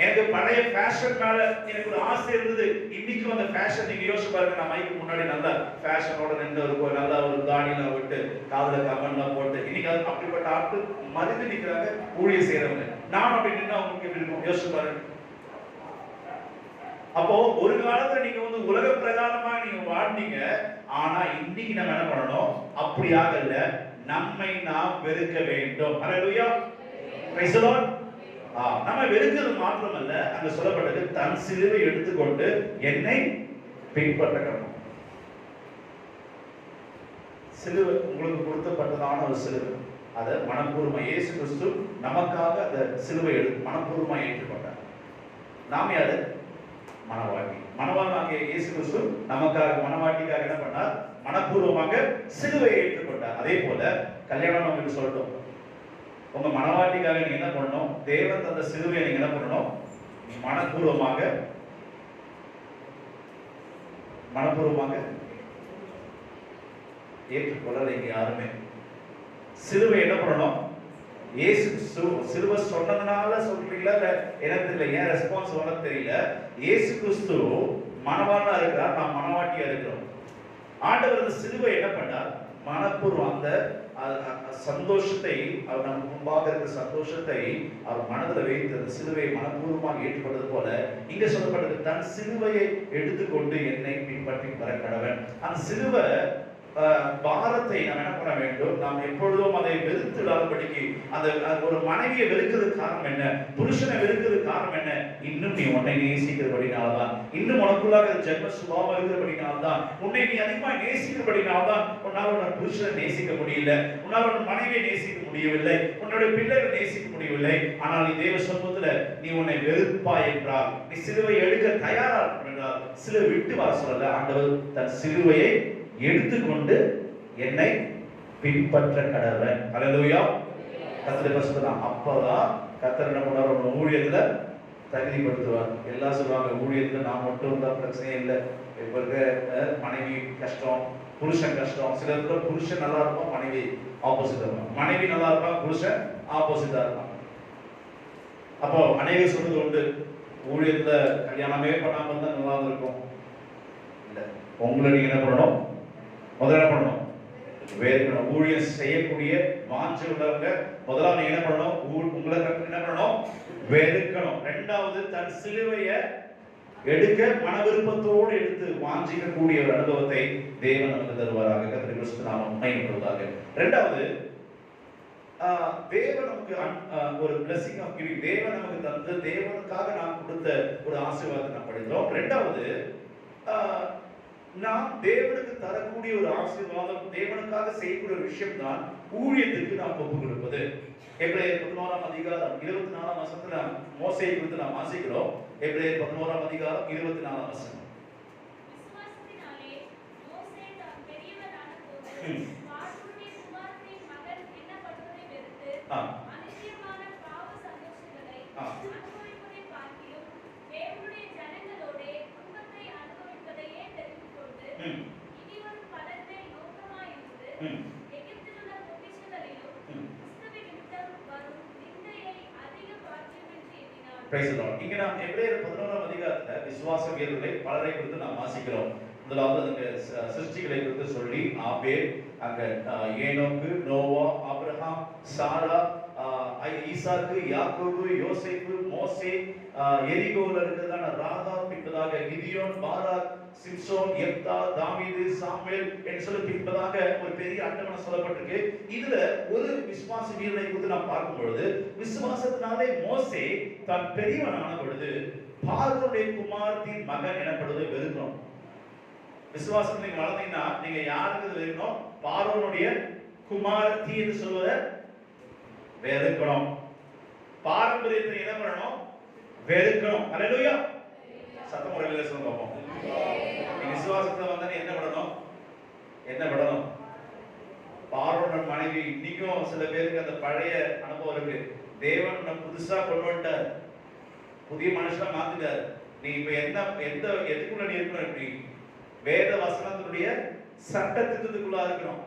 எனக்கு பழைய ஃபேஷன் மேல எனக்கு ஒரு ஆசை இருந்தது. இன்னைக்கு அந்த ஃபேஷன் நீங்க யோசிச்சு பாருங்க. நான் மைக்கு முன்னாடி நல்ல ஃபேஷனோட நின்று ஒரு நல்ல ஒரு தாடியில விட்டு காதுல கமெண்ட்லாம் போட்டு இன்னைக்கு அது அப்படிப்பட்ட ஆட்கள் மதித்து நிக்கிறாங்க, ஊழியம் செய்யறவங்க. நான் அப்படி நின்று அவங்களுக்கு எப்படி இருக்கும் யோசிச்சு பாருங்க. அப்போ ஒரு காலத்துல நீங்க வந்து உலக பிரகாரமா நீங்க வாழ்ந்தீங்க. ஆனா இன்னைக்கு நம்ம என்ன பண்ணணும்? அப்படியாக இல்ல, நம்மை நாம் வெறுக்க வேண்டும். ஹல்லேலூயா, பிரைஸ் தி லார்ட். நம்ம வெறுக்கிறது மாத்திரமல்ல, அங்க சொல்லப்பட்டது தன் சிலுவை எடுத்துக்கொண்டு என்னை பின்பற்ற கடவுள். சிலுவை உங்களுக்கு கொடுக்கப்பட்டதான ஒரு சிலுவை. அதை மனப்பூர்வமா இயேசு கிறிஸ்து நமக்காக அந்த சிலுவை எடுத்து மனப்பூர்வமா ஏற்றுக்கொண்டார். நாம் யாரு? மனவாட்டி. மனவாளாகிய இயேசு கிறிஸ்து நமக்காக மனவாட்டிக்காக என்ன பண்ணார்? மனப்பூர்வமாக சிலுவையை ஏற்றுக்கொண்டார். அதே போல கல்யாணம் உங்களுக்கு சொல்லட்டும், உங்க மனவாட்டிக்காக நீங்க என்ன பண்ணணும்? தேவன் தந்த சிலுவையை நீங்க என்ன பண்ணணும்? மனப்பூர்வமாக ஏற்றுக்கொள்ளல இங்க யாருமே. சிலுவை என்ன பண்ணணும்? இயேசு சிலுவை சொன்னதுனால சொல்றீங்களா இல்ல எனக்கு தெரியல, ஏன் ரெஸ்பான்ஸ் வர தெரியல. இயேசு கிறிஸ்து மனவாளனா இருக்கிறார், நாம் மனவாட்டியா இருக்கிறோம். ஆண்டவர் அந்த சிலுவை என்ன பண்ணார்? மனப்பூர்வம் அந்த சந்தோஷத்தை, அவர் நமக்கு முன்பாக இருக்கிற சந்தோஷத்தை அவர் மனதில் வைத்து அந்த சிலுவையை மனப்பூர்வமாக ஏற்றுக்கொண்டது போல இங்க சொல்லப்பட்டது தன் சிலுவையை எடுத்துக்கொண்டு என்னை பின்பற்றி வர கடவன். அந்த சிலுவை பாரத்தை நாம் என்ன பண்ண வேண்டும்? நாம் எப்பொழுதும் அதை வெறுத்துடாதபடிக்கு. அந்த ஒரு மனைவியை வெறுக்கிறதுக்கு காரணம் என்ன? புருஷனை வெறுக்கிறதுக்கு காரணம் என்ன? இன்னும் நீ உன்னை நேசிக்கிறபடினால்தான், இன்னும் உனக்குள்ளாக ஜென்ம சுபாவம் இருக்கிறபடினால்தான், உன்னை நீ அதிகமாக நேசிக்கிறபடினால்தான் உன்னால் உன் புருஷனை நேசிக்க முடியல, உன்னால் உன் மனைவியை நேசிக்க முடியவில்லை, உன்னுடைய பிள்ளைகளை நேசிக்க முடியவில்லை. ஆனால் நீ தேவ சமூகத்துல நீ உன்னை வெறுப்பாய் என்றால், நீ சிலுவை எடுக்க தயாரா இருக்கும் என்றால் சிலுவை விட்டு வர சொல்லல. ஆண்டவர் தன் சிலுவையை எடுத்துக்கொண்டு என்னை பின்பற்ற கடவன். ஹல்லேலூயா, கர்த்தருடைய பரிசுத்த. அப்பதான் கர்த்தர் என்ன பண்ணார்? ஒரு ஊழியத்துல தகுதிப்படுத்துவார். எல்லாம் சொல்லுவாங்க ஊழியத்துல நான் மட்டும் இருந்தா பிரச்சனை இல்லை, இப்ப இருக்க மனைவி கஷ்டம், புருஷன் கஷ்டம். சில இடத்துல புருஷன் நல்லா இருப்பான், மனைவி ஆப்போசிட்டா இருப்பான், மனைவி நல்லா இருப்பான், புருஷன் ஆப்போசிட்டா இருப்பான். அப்போ அநேகர் சொல்றது உண்டு, ஊழியத்துல கல்யாணமே பண்ணாம இருந்தா நல்லா இருக்கும். இல்ல, உங்களை நீங்க என்ன பண்ணணும்? முதல்ல என்ன பண்ணணும்? வேறுக்கணும். ஊழியம் செய்யக்கூடிய வாஞ்சை உள்ளவங்க முதல்ல நீங்க என்ன பண்ணணும்? உங்களை என்ன பண்ணணும்? வெறுக்கணும். இரண்டாவது தன் சிலுவையை எடுக்க மன விருப்பத்தோடு எடுத்து வாஞ்சிக்கக்கூடிய ஒரு அனுபவத்தை தேவன் நமக்கு தருவாராக. கர்த்தருடைய கிறிஸ்து நாமம் மகிமைப்படுவதாக. இரண்டாவது, தேவன் நமக்கு ஒரு blessing of giving, தேவன் நமக்கு தந்து தேவனுக்காக நாம் கொடுத்த ஒரு ஆசீர்வாதத்தை நாம் படிக்கிறோம். இரண்டாவது, நாம் தேவனுக்கு தரக்கூடிய ஒரு ஆசீர்வாதம், தேவனுக்காக செய்யக்கூடிய ஒரு விஷயம் தான் ஊழியத்துக்கு நாம் ஒப்பு கொடுப்பது. எபிரேயர் 11ஆம் அதிகாரம் 24ஆம் வசனத்துல மோசேயை குறித்து நாம் வாசிக்கிறோம். எபிரேயர் 11ஆம் அதிகாரம் 24ஆம் வசனம். விசுவாசத்தினாலே மோசே தான் பெரியவனான போது பார்வோனுடைய குமாரத்தின் மகன் எண்ணப்படுவதை வெறுத்து அநித்தியமான பாவ சந்தோஷங்களை அனுபவிப்பதை பார்க்கிலும் தேவனுடைய ஜனங்களோட துன்பத்தை அனுபவிப்பதையே தெரிந்து கொண்டு இனிவரும் பலத்தை நோக்கமாயிருந்து எகிப்தில் உள்ள பொக்கிஷங்களிலும் கிறிஸ்துவின் நிமித்தம் வரும் நிந்தையை அதிக பாக்கியமென்று எண்ணினார். Price the Lord. இங்க நாம் எபிரேயர் 11ஆம் அதிகாரத்துல விசுவாச வீரர்களை பலரை குறித்து நாம் வாசிக்கிறோம். முதலாவது அங்க சிருஷ்டிகளை குறித்து சொல்லி ஆபேல், அங்க ஏனோக்கு, நோவா, ஆபிரகாம், சாரா, ஈசாக்கு, யாக்கோபு, யோசேப்பு, மோசே, எரிகோல இருக்கிறதான ராகாப், பின்பதாக கிதியோன், பாராக், சிம்சோன், யெப்தா, தாவீது, சாமுவேல் என்று சொல்லி பின்பதாக ஒரு பெரிய அட்டவணை சொல்லப்பட்டிருக்கு. இதுல ஒரு விசுவாச வீரனை குறித்து நாம் பார்க்கும் பொழுது, விசுவாசத்தினாலே மோசே தான் பெரியவனான பொழுது பார்வோனுடைய குமாரத்தின் மகன் எனப்படுவதை வெறுக்கணும். விசுவாசம் நீங்க வளர்ந்தீங்கன்னா நீங்க யாருக்கு வெறுக்கணும்? பார்வோனுடைய குமாரத்தி என்று சொல்வதை வெறுக்கணும். பாரம்பரியத்தை என்ன பண்ணணும்? வெறுக்கணும். அல்லேலூயா. சத்தம் முறையில் சொல்லுங்க பாப்போம். நீ விசுவாசத்துல வந்தா நீ என்ன பண்ணணும்? என்ன பண்ணணும்? பார்வோன் மனைவி இன்னைக்கும் சில பேருக்கு அந்த பழைய அனுபவம் இருக்கு. தேவன் உன்னை புதுசா கொண்டு வந்துட்டார், புதிய மனுஷனா மாத்திட்டார். நீ இப்ப எந்த எதுக்குள்ள நீ இருக்கணும்? இப்படி வேத வசனத்தினுடைய சட்ட திட்டத்துக்குள்ள இருக்கணும்.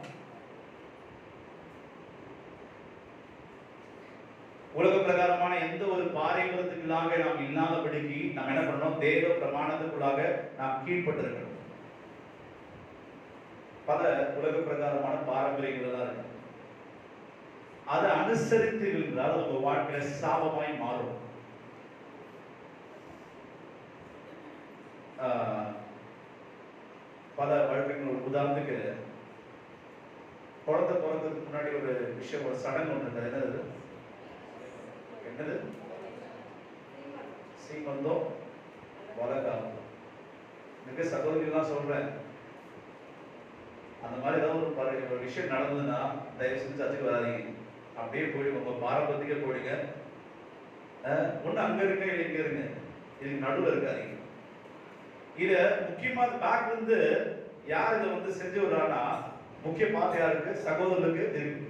உலக பிரகாரமான எந்த ஒரு பாரம்பரியத்துக்குள்ளாக நாம் இல்லாதபடிக்கு நாம் என்ன பண்ணணும்? தேவ பிரமாணத்துக்குள்ளாக நாம் கீழ்பட்டிருக்கணும். பல உலக பிரகாரமான பாரம்பரியங்கள் தான் இருக்கு. அதை அனுசரித்து இருந்தால் உங்க வாழ்க்கையில சாபமாய் மாறும். பல வழக்கங்கள், உதாரணத்துக்கு குழந்தை பிறந்ததுக்கு முன்னாடி ஒரு விஷயம், ஒரு சடங்கு ஒன்று இருந்தது. என்னது? சீமந்தோ வளகாலம். மிக சகோதரிலாம் சொல்றேன், அந்த மாதிரி ஏதாவது ஒரு விஷயம் நடந்ததுன்னா தயவு செஞ்சு சர்ச்சுக்கு வராதீங்க. அப்படியே போயிடுங்க, உங்க பாரம்பரியத்துக்கே போயிடுங்க. ஒண்ணு அங்க இருக்க, இங்க இருங்க, இதுக்கு நடுவில் இருக்காதீங்க. இத முக்கியமா பேக்ல இருந்து யார் இதை வந்து செஞ்சு விடுறான்னா, முக்கிய பாத்து யாருக்கு? சகோதரருக்கு இருக்கு.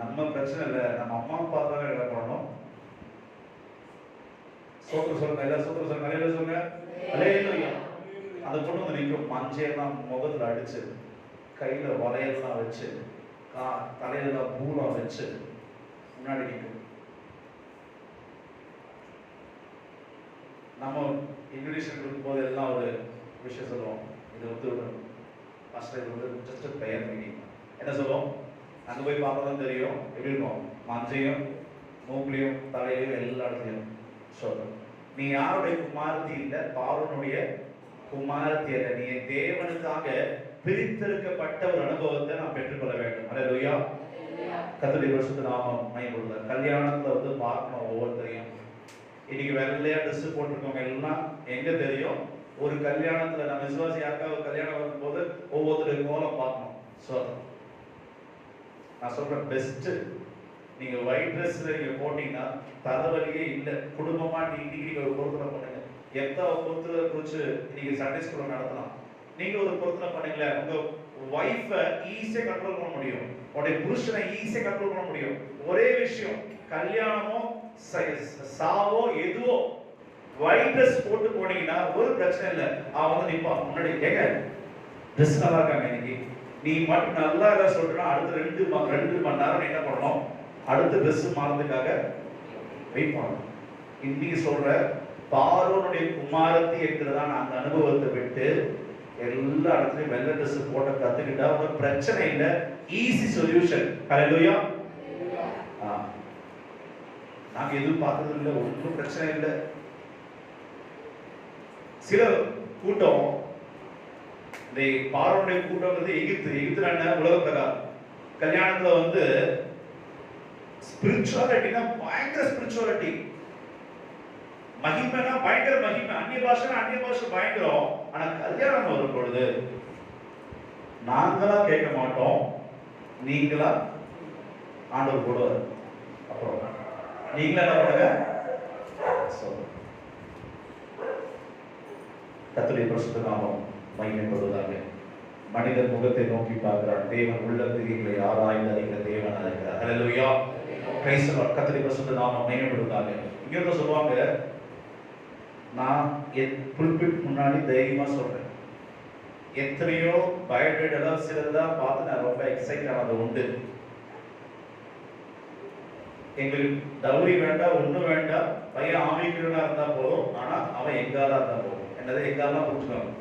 நம்ம பிரச்சனை இல்லை, நம்ம அம்மா அப்பா தான் என்ன பண்ணணும்? சோத்திரம் சொல்லுங்க, எல்லாம் சோத்திரம் சொல்லுங்க, அலையில சொல்லுங்க, அலையில. அந்த பொண்ணு வந்து நிற்கும், மஞ்செல்லாம் முகத்துல அடிச்சு, கையில வளையெல்லாம் வச்சு, தலையில பூலாம் வச்சு முன்னாடி நிற்கும். நம்ம இங்கிலீஷில் இருக்கும்போது எல்லாம் ஒரு விஷயம் சொல்லுவோம், இது வந்து ஃபர்ஸ்ட் இது வந்து ஜஸ்ட் பெயர் மீனிங். என்ன சொல்லுவோம்? அங்கே போய் பார்த்தா தான் தெரியும் எப்படி இருக்கும். மஞ்சையும் மூக்குலையும் தலையிலையும் எல்லா இடத்துலையும் சொல்றோம். நீ யாருடைய குமாரத்தி இல்லை, பார்வோனுடைய குமாரத்தி அல்ல. நீ தேவனுக்காக பிரித்தெடுக்கப்பட்ட ஒரு அனுபவத்தை நாம் பெற்றுக்கொள்ள வேண்டும். அல்லேலூயா. கர்த்தருடைய பரிசுத்த நாமம் மகிமைப்படுவதாக. கல்யாணத்துல வந்து பார்க்கணும் ஒவ்வொருத்தரையும். இன்னைக்கு வெள்ளையா ட்ரெஸ் போட்டிருக்கவங்க எல்லாம் எங்க தெரியும்? ஒரு கல்யாணத்துல நம்ம விசுவாசி யாருக்காவது கல்யாணம் வரும்போது ஒவ்வொருத்தருடைய கோலம் பார்க்கணும். சொல்றேன், நான் சொல்றேன், பெஸ்ட். நீங்க ஒயிட் ட்ரெஸ்ல நீங்க போட்டீங்கன்னா தலைவலியே இல்லை. குடும்பமா நீங்க ஒரு பொருத்தனை பண்ணுங்க. எந்த பொருத்தனை குறிச்சு நீங்க சண்டே ஸ்கூல்ல நடத்தலாம். நீங்க ஒரு பொருத்தனை பண்ணீங்களே, உங்க வைஃபை ஈஸியா கண்ட்ரோல் பண்ண முடியும், உங்களுடைய புருஷனை ஈஸியா கண்ட்ரோல் பண்ண முடியும். ஒரே விஷயம், கல்யாணமோ சாவோ எதுவோ ஒயிட் ட்ரெஸ் போட்டு போனீங்கன்னா ஒரு பிரச்சனை இல்லை. அவன் வந்து நிப்பான் முன்னாடி, கேட்க ட்ரெஸ் நல்லா இருக்காங்க இன்னைக்கு, நீ மட்டும் நல்லா இல்ல சொல்றா, அடுத்த 2 மணி நேரம் என்ன பண்ணணும்? அடுத்த ட்ரெஸ் மாறதுக்காக வெயிட் பண்ணணும். இன்னைக்கு சொல்ற பார்வோனுடைய குமாரத்தி என்கிறதான அந்த அனுபவத்தை விட்டு எல்லா இடத்துலயும் வெள்ளை ட்ரெஸ் போட்ட கத்துக்கிட்டா ஒரு பிரச்சனை இல்லை. Easy solution. ஹல்லேலூயா. நாங்க எதுவும் பார்த்தது இல்லை, ஒன்றும் பிரச்சனை இல்லை. சில கூட்டம், இந்த பார்வோனுடைய கூட்டம் வந்து எகிப்துல உலக பிரகாரம் கல்யாணத்துல வந்து ஸ்பிரிச்சுவாலிட்டினா பயங்கர ஸ்பிரிச்சுவாலிட்டி, மகிமைனா பயங்கர மகிமை, அந்நிய பாஷை பயங்கரம். ஆனா கல்யாணம் வரும் பொழுது நாங்களா கேட்க மாட்டோம், நீங்களா ஆண்டவர் போடுவார். அப்புறம் நீங்களா என்ன பண்ணுங்க? கர்த்தருடைய பரிசுத்த நாமம் மகிமைப்படுவதாக. மனிதன் முகத்தை நோக்கி பார்க்கிறான், தேவன் உள்ளங்களை ஆராய்ந்து அறிகிற தேவனா இருக்கிறார். ஹல்லேலூயா. Praise the Lord. கர்த்தருடைய பரிசுத்த நாமம் மகிமைப்படுவதாக. இங்க சொல்லுவாங்க, நான் புல்பிட் முன்னாடி தைரியமா சொல்றேன், எத்தனையோ பயோடேட்டா சிலதான் பார்த்து நான் ரொம்ப எக்ஸைட் ஆனது உண்டு. எங்களுக்கு டவுரி வேண்டாம், ஒண்ணும் வேண்டாம், பையன் ஆமைக்கிறனா இருந்தா போதும், ஆனா அவன் எங்காலா இருந்தா போதும். என்னது எங்காலாம் புரிஞ்சுக்கணும்.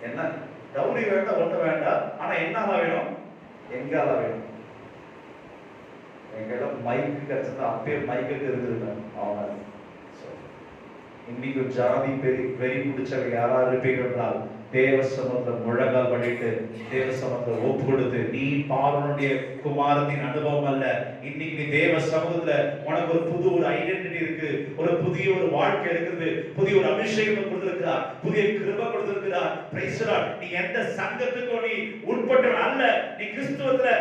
என்ன டவுரி வேண்டாம், ஒண்ணு வேண்டாம், ஆனா என்ன வேணும்? எங்கால வேணும். எங்கெல்லாம் மைக்கு கிடைச்சதா அப்பயே மைக்கு இருந்திருக்கேன் அவன். இன்னைக்கு ஜாதி வெறி பிடிச்சவங்க யாராவது இருப்பீங்க என்றால் தேவ சமூகத்துல முழங்கால் பண்ணிட்டு தேவ சமூகத்துல ஒப்பு கொடுத்து, நீ பார்வனுடைய குமாரத்தின் அனுபவம் அல்ல, இன்னைக்கு நீ தேவ சமூகத்துல உனக்கு ஒரு புது ஒரு ஐடென்டிட்டி இருக்கு, ஒரு புதிய ஒரு வாழ்க்கை இருக்குது, புதிய ஒரு அபிஷேகம் கொடுத்திருக்கிறார், புதிய கிருபை கொடுத்திருக்கிறார். Price the Lord. நீ எந்த சங்கத்துக்கும் நீ உட்பட்டவன் அல்ல, நீ கிறிஸ்துவத்துல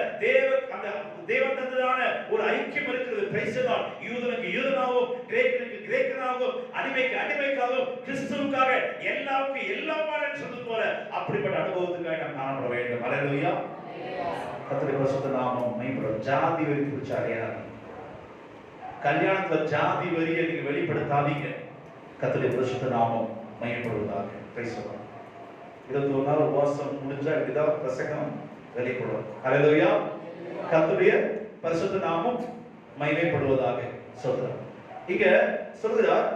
அந்த தேவன் தந்ததான ஒரு ஐக்கியம் இருக்கிறது. Price the Lord. யூதனுக்கு யூதனாகவும் கிரேக்கனுக்கு கிரேக்கனாகவும் அடிமைக்கு அடிமைக்காகவும் கிறிஸ்துவுக்காக எல்லாருக்கும் எல்லாமான சொல்றது போல அப்படிப்பட்ட அனுபவத்துக்காக நாம் காணப்பட வேண்டும். ஹல்லேலூயா. கர்த்தருடைய பரிசுத்த நாமம் மகிமைப்படும். ஜாதி வெறி பிடிச்ச அடையாளம். கல்யாணத்துல ஜாதி வெறியை நீங்க வெளிப்படுத்தாதீங்க. கர்த்தருடைய பரிசுத்த நாமம் மகிமைப்படுவதாக. Price the Lord. 21 நாள் உபவாசம் முடிஞ்சா இப்படிதான் பிரசங்கம் வெளிப்படும். ஹல்லேலூயா. கர்த்தருடைய பரிசுத்த நாமம் மகிமைப்படுவதாக சொல்றார். இங்க சொல்கிறார்,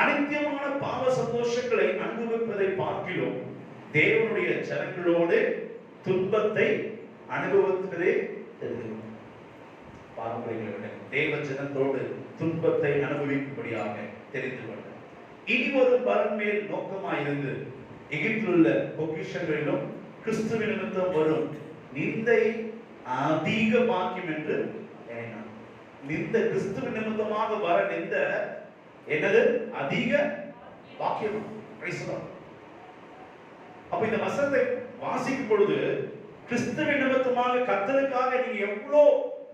அனித்தியமான பாவ சந்தோஷங்களை அனுபவிப்பதை பார்க்கிலும் தேவனுடைய ஜனங்களோடு துன்பத்தை அனுபவிப்பதே தெரியும். தேவ ஜனத்தோடு துன்பத்தை அனுபவிக்கும்படியாக தெரிந்து கொண்டார். இனி ஒரு பலன் மேல் நோக்கமாயிருந்து எகிப்தில் உள்ள பொக்கிஷங்களிலும் கிறிஸ்துவின் நிமித்தம் வரும் நிந்தை அதிக பாக்கியம் என்று எண்ணினார். நிந்த கிறிஸ்துவின் நிமித்தமாக வர நிந்த என்னது? அதிக பாக்கியம். அப்ப இந்த வசனத்தை வாசிக்கும் பொழுது கிறிஸ்துவின் நிமித்தமாக கர்த்தருக்காக நீங்க எவ்வளவு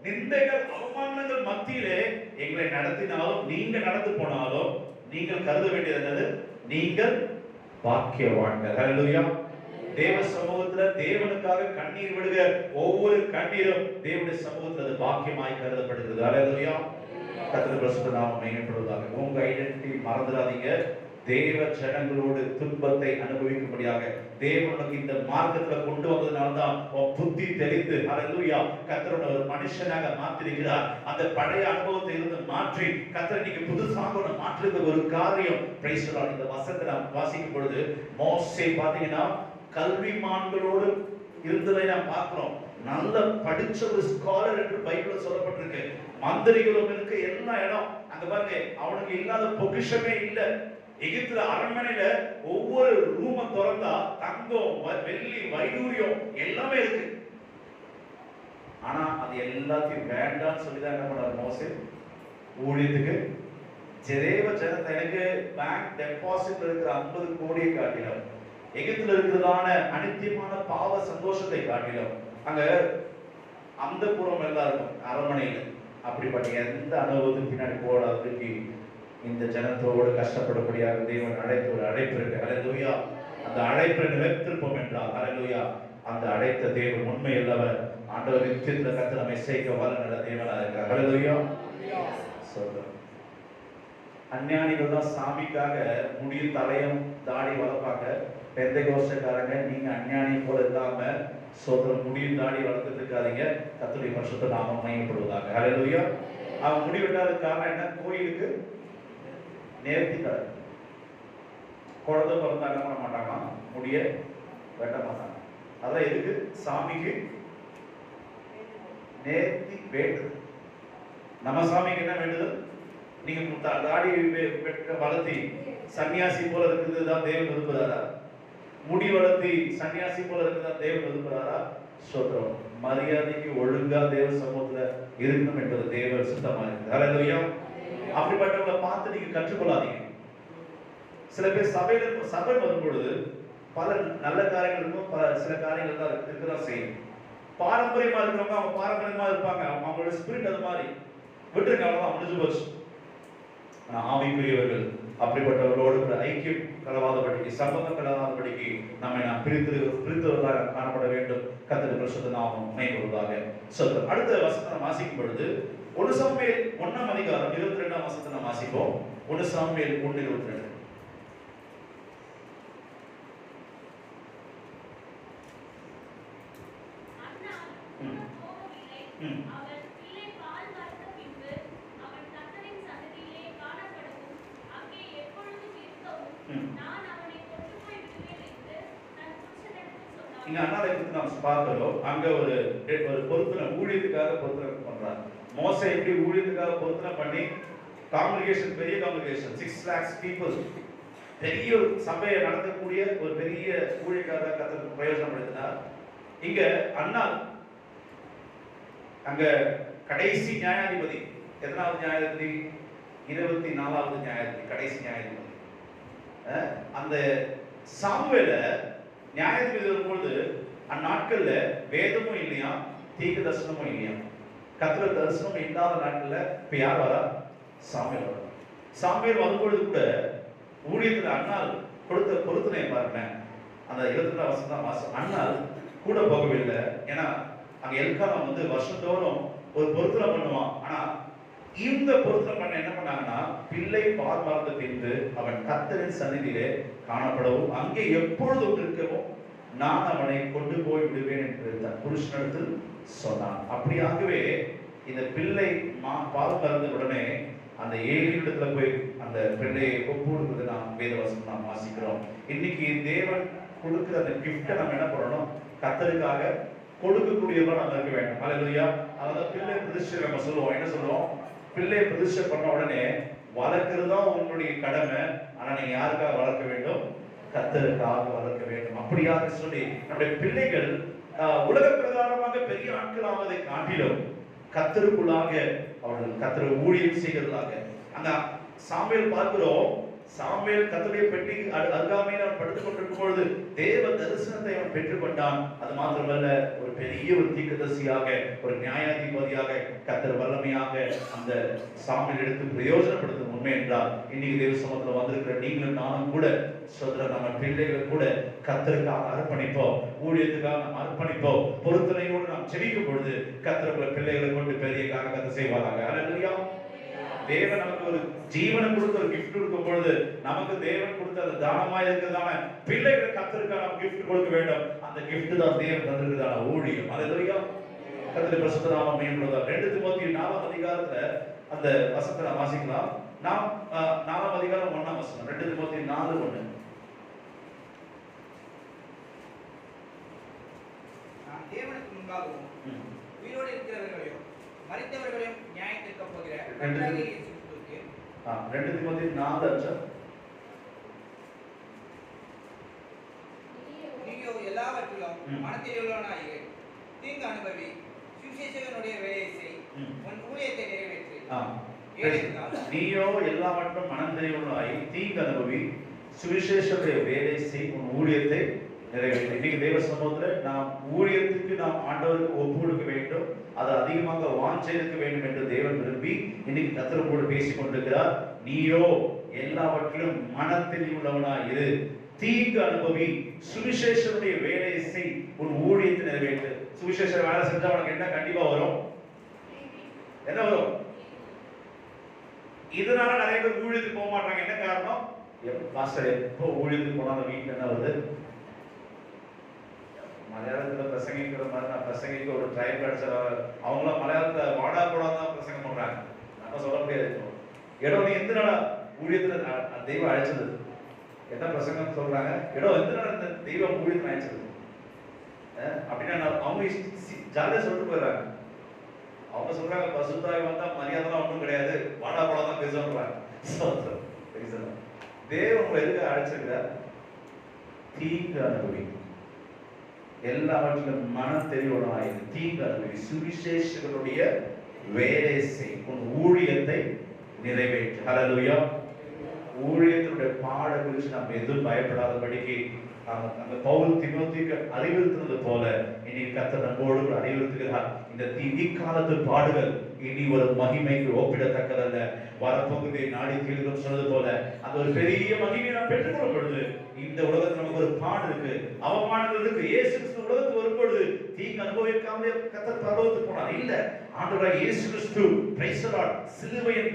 நிந்தைகள் அவமானங்கள் மத்தியிலே எங்களை நடத்தினாலும், நீங்க நடந்து போனாலும், நீங்கள் கருத வேண்டியது என்னது? நீங்கள் பாக்கியவான்கள். ஹல்லேலூயா. தேவ சமூகத்துல தேவனுக்காக கண்ணீர் விடுகிற ஒவ்வொரு கண்ணீரும் தேவனுடைய சமூகத்துல அது பாக்கியமாய் கருதப்படுகிறது. ஹல்லேலூயா. கர்த்தருடைய பரிசுத்த நாமம் மகிமைப்படுவதாக. உங்க ஐடென்டிட்டி மறந்துடாதீங்க. தேவ ஜனங்களோடு துன்பத்தை அனுபவிக்கும்படியாக தேவனுக்கு இந்த மார்க்கத்துல கொண்டு வந்ததுனால தான் புத்தி தெரிந்து ஹல்லேலூயா கர்த்தரோட ஒரு மனுஷனாக மாற்றிருக்கிறார். அந்த பழைய அனுபவத்தை இருந்து மாற்றி கர்த்தர் இன்னைக்கு புதுசாக மாற்றுகிற ஒரு காரியம். Price the Lord. இந்த வசனத்தை நாம் வாசிக்கும் பொழுது மோசே பாத்தீங்கன்னா கல்விமான்களோடு இருந்ததை நாம் பார்க்கிறோம். நல்ல படிச்ச ஒரு ஸ்காலர் என்று பைபிள்ல சொல்லப்பட்டிருக்கு. மந்திரிகளும் இருக்கு, எல்லா இடம் அங்க பாருங்க. அவனுக்கு இல்லாத பொக்கிஷமே இல்ல. எகிப்துல அரண்மனையில ஒவ்வொரு ரூம திறந்தா தங்கம், வெள்ளி, வைடூரியம் எல்லாமே இருக்கு. ஆனா அது எல்லாத்தையும் வேண்டாம்னு சொல்லிதான் என்ன பண்ணாரு மோசே? ஊழியத்துக்கு தேவ ஜனத்தை எனக்கு பேங்க் டெபாசிட்ல இருக்கிற 50 கோடியை காட்டினார். எகிப்துல இருக்கிறதான அனித்தியமான பாவ சந்தோஷத்தை காட்டிலும் அங்க அந்த புறம் எல்லாம் இருக்கும் அரண்மனையில. அப்படிப்பட்ட எந்த அனுபவத்துக்கு பின்னாடி போடாததுக்கு இந்த ஜனத்தோடு கஷ்டப்படக்கூடியாக தேவன் அழைத்த ஒரு அழைப்பு இருக்கு. ஹல்லேலூயா. அந்த அழைப்பை நிலைத்திருப்போம் என்றால் ஹல்லேலூயா அந்த அழைத்த தேவன் உண்மை அல்லவர். ஆண்டவர் நித்தியத்துல கர்த்தர் நம்மை சேர்க்க வல்லமையுள்ள தேவனாக இருக்கிறார். ஹல்லேலூயா. சொல்றேன். அஞ்ஞானிகள் தான் சாமிக்காக முடியும் தலையும் தாடி வளர்ப்பாங்க. பெந்தைகோஸ்தக்காரங்க நீங்க அஞ்ஞானி போல இல்லாம சோதரம் முடியும் தாடி வளர்த்துட்டு இருக்காதீங்க. கர்த்தருடைய பரிசுத்த நாமம் மகிமைப்படுவதாக. ஹல்லேலூயா. அவன் முடி வெட்டாததுக்கு காரணம் என்ன? கோயிலுக்கு நேர்த்தி கடை. குழந்தை பிறந்தா என்ன பண்ண மாட்டாங்க? முடிய வெட்ட மாட்டாங்க. அதான் எதுக்கு? சாமிக்கு நேர்த்தி வேண்டுது. நம்ம சாமிக்கு என்ன வேண்டுதல்? நீங்க தாடி வளர்த்தி சன்னியாசி போல இருக்குதுதான் தேவன் விரும்புறாரா? முடி வளர்த்தி சன்னியாசி போல இருக்குதான் தேவன் விரும்புறாரா? சொல்றோம். மரியாதைக்கு ஒழுங்கா தேவ சமூகத்துல இருக்கணும் என்பது தேவ சுத்தமா இருக்குது. ஹல்லேலூயா. அப்படிப்பட்டவங்களை பார்த்து நீங்க கற்றுக்கொள்ளாதீங்க. சில பேர் சபை வரும் பொழுது பல நல்ல காரியங்கள் இருக்கும், சில காரியங்கள் தான் இருக்குதான் செய்யும். பாரம்பரியமா இருக்கிறவங்க அவங்க பாரம்பரியமா இருப்பாங்க. அவங்களோட ஸ்பிரிட் அது மாதிரி விட்டுருங்க, அவ்வளவுதான், முடிஞ்சு போச்சு. ஆவிக்குரியவர்கள் அப்படிப்பட்டவர்களோடு ஐக்கியம் கலவாதபடிக்கு, சம்பந்தம் கலவாதபடிக்கு நம்மை நாம் பிரித்தவர்களாக காணப்பட வேண்டும். கர்த்தருடைய பரிசுத்த நாமம் மகிமைப்படுவதாக. சொல்றோம். அடுத்த வசனத்தை வாசிக்கும் பொழுது 1 சாமுவேல் 1ஆம் அதிகாரம் 22ஆம் வசனத்தை நாம் வாசிப்போம். 1 சாமுவேல் 1:22. இங்க அண்ணாவை குறித்து நாம் பார்க்கிறோம். அங்க ஒரு பொருத்தனை ஊழியத்துக்காக பொருத்தனை பண்றாங்க. மோசே எப்படி ஊழியத்துக்காக பொருத்தனை பண்ணி காங்கிரிகேஷன், பெரிய காங்கிரிகேஷன் 6 lakhs people, பெரிய ஒரு சபையை நடத்தக்கூடிய ஒரு பெரிய ஊழியக்காரர் கர்த்தர் பிரயோஜனப்படுத்தினார். இங்க அண்ணா அங்க கடைசி நியாயாதிபதி, எத்தனாவது நியாயாதிபதி? 24வது நியாயாதிபதி, கடைசி நியாயாதிபதி. அந்த சாமுவேல நியாயாதிபதி வரும்பொழுது அந்நாட்கள்ல வேதமும் இல்லையா, தீர்க்க தரிசனமும் இல்லையா. கர்த்தர் தரிசனம் இல்லாத நாட்கள்ல இப்ப யார் வரா? சாமுவேல் வரா. சாமுவேல் வரும்பொழுது கூட ஊழியத்துல அண்ணால் கொடுத்த பொருத்தனை பாருங்க. அந்த 22 வசனம் வாசம். அண்ணால் கூட போகவில்லை. ஏன்னா அங்க எல்கானா வருஷந்தோறும் ஒரு பொருத்தனை பண்ணுவான். ஆனா இந்த பொருத்தனை பண்ண என்ன பண்ணாங்கன்னா, பிள்ளை பால் மறந்த பின்பு அவன் கர்த்தரின் சந்நிதியிலே காணப்படவும் அங்கே எப்பொழுதும் இருக்கவும் நான் அவனை கொண்டு போய் விடுவேன் என்று தன் புருஷனிடத்தில் சொன்னான். அப்படியாகவே இந்த பிள்ளை பால் மறந்த உடனே அந்த ஏழிடத்துல போய் அந்த பிள்ளையை ஒப்புடுறது நாம் வேதவசனம் நாம் வாசிக்கிறோம். இன்னைக்கு தேவன் கொடுக்கிற அந்த கிஃப்டை நம்ம என்ன பண்ணணும்? கர்த்தருக்காக கொடுக்கக்கூடியவர்கள் நம்ம இருக்க வேண்டும். அல்லேலூயா. அதாவது பிள்ளை பிரதிஷ்டை நம்ம சொல்லுவோம். என்ன சொல்லுவோம்? பிள்ளையை பிரதிஷ்டை பண்ண உடனே வளர்க்கிறதா உங்களுடைய கடமை. ஆனா நீங்க யாருக்காக வளர்க்க வேண்டும்? கர்த்தருக்காக வளர்க்க வேண்டும். அப்படியாக சொல்லி நம்முடைய பிள்ளைகள் உலக பிரகாரமாக பெரிய ஆட்கள் ஆவதை காட்டிலும் கர்த்தருக்குள்ளாக அவர்கள் கர்த்தரை ஊழியம் செய்கிறதாக. அந்த சாமுவேல் பார்க்கிறோம். சாமுவேல் கர்த்தருடைய பெட்டி அருகாமையில் அவன் படுத்துக் கொண்டிருக்கும் பொழுது தேவ தரிசனத்தை அவன் பெற்றுக்கொண்டான். அது மாத்திரமல்ல, ஒரு பெரிய ஒரு தீர்க்கதரிசியாக, ஒரு நியாயாதிபதியாக கர்த்தர் வல்லமையாக அந்த சாமுவேல் எடுத்து பிரயோஜனப்படுத்தும். உண்மை என்றால் இன்னைக்கு தேவ சமூகத்தில் வந்திருக்கிற நீங்களும் நானும் கூட சொல்ற நம்ம பிள்ளைகளை கூட கர்த்தருக்காக அர்ப்பணிப்போம், ஊழியத்துக்காக நாம் அர்ப்பணிப்போம். பொருத்தனையோடு நாம் ஜெபிக்கும் பொழுது கர்த்தர் பிள்ளைகளை கொண்டு பெரிய காரியத்தை செய்வாராக. அல்லேலூயா. தேவன் நமக்கு ஒரு ஜீவனை கொடுத்த ஒரு கிஃப்ட் கொடுக்கும் பொழுது நமக்கு தேவன் கொடுத்த அந்த தானமாய் இருக்கிறதான பிள்ளைகளை கர்த்தருக்காக நாம் கிஃப்ட் கொடுக்க வேண்டும். அந்த கிஃப்ட் தான் தேவன் தந்திருக்கிறதான ஊழியம். அல்லேலூயா. கர்த்தருடைய பரிசுத்த நாமம் மகிமைப்படுவதாக. 2 தீமோத்தேயு 4ஆம் அதிகாரத்துல அந்த வசனத்தை நாம் வாசிக்கலாம். நாம் 4ஆம் அதிகாரம் 1ஆம் வசனம். 2 தீமோத்தேயு 4:1. நாம் தேவனுக்கு முன்பாகவும் உயிரோடு இருக்கிறவர்களையும் மரித்தவர்களையும் நியாயத்திற்க போகிற கர்த்தராகிய இயேசு கிறிஸ்துவுக்கு 2 தீமோத்தேயு 4:5. நீயோ எல்லாவற்றிலும் மனத்தெளிவுள்ளவனாயிரு, தீங்கு அனுபவி, சுவிசேஷகனுடைய வேலையை செய், உன் ஊழியத்தை நிறைவேற்று. நீயோ எல்லாவற்றும் மனத்தெளிவுள்ளவனாய் தீங்கு அனுபவி, சுவிசேஷனுடைய வேலை செய், உன் ஊழியத்தை நிறைவேற்று. இன்னைக்கு தேவ சமூகத்துல நாம் ஊழியத்துக்கு நாம் ஆண்டவருக்கு ஒப்பு கொடுக்க வேண்டும். அது அதிகமாக வாஞ்சைக்க வேண்டும் என்று தேவன் விரும்பி இன்னைக்கு கர்த்தரோடு பேசிக் கொண்டிருக்கிறார். நீயோ எல்லாவற்றிலும் மனத்தெளிவுள்ளவனாய் இரு, தீங்கு அனுபவி, சுவிசேஷனுடைய வேலையை செய், உன் ஊழியத்தை நிறைவேற்று. சுவிசேஷ வேலை செஞ்சா உனக்கு என்ன கண்டிப்பா வரும்? என்ன வரும்? இதனால நிறைய பேர் ஊழியத்துக்கு போக மாட்டாங்க. என்ன காரணம்? பாஸ்டர் எப்போ ஊழியத்துக்கு போனா வீட்டுல என்ன வருது? மலையாளத்துல பிரசங்கிக்கிற மாதிரி நான் பிரசங்கிக்க ஒரு ட்ரைப் அடிச்ச அவங்களாம் மலையாளத்துல வாடா கூட தான் பிரசங்கம் பண்றாங்க. நம்ம சொல்ல முடியாது. இடம் நீ எந்த நாளா ஊழியத்துல தெய்வம் அழைச்சது? என்ன பிரசங்கம் சொல்றாங்க? இடம் எந்த நாள் இந்த தெய்வம் ஊழியத்துல அழைச்சது அப்படின்னா அவங்க ஜாலியா சொல்லிட்டு போயிடுறாங்க. அவங்க சொல்றாங்க பசுத்தாய் வந்தா மரியாதைலாம் ஒன்றும் கிடையாது, வாடா கூட தான் பேசுறாங்க. தேவன் எதுக்கு அழைச்சிருக்கிறார்? தீங்கு அனுபவி, எல்லாவற்றிலும் மனத்தெளிவுள்ளவனாய் தீங்கு அனுபவி, சுவிசேஷகனுடைய வேலை செய், உன் ஊழியத்தை நிறைவேற்று. ஹல்லேலூயா. ஊழியத்தினுடைய பாட குறித்து நாம் எதுவும் பயப்படாதபடிக்கு அந்த பவுல் தீமோத்தேயுக்கு அறிவுறுத்தினது போல இன்னைக்கு கர்த்தர் நம்மோடு அறிவுறுத்துகிறார். இந்த இக்காலத்து பாடுகள் இனி ஒரு மகிமைக்கு ஒப்பிடத்தக்கதல்ல, வரப்போகுதை நாடி தீர்க்கும் சொன்னது போல அந்த ஒரு பெரிய மகிமையை நாம் பெற்றுக்கொள்ளும் பொழுது இந்த உலகத்தில் நமக்கு ஒரு பாடு இருக்கு, அவமானங்கள் இருக்கு. இயேசு கிறிஸ்து உலகத்துக்கு வரும்பொழுது தீங்கு அனுபவிக்காமலே கர்த்தர் பரலோகத்துக்கு போனார். இல்ல, ஆண்டவராகிய இயேசு கிறிஸ்து பிரைஸ் தி லார்ட் சிலுவையின்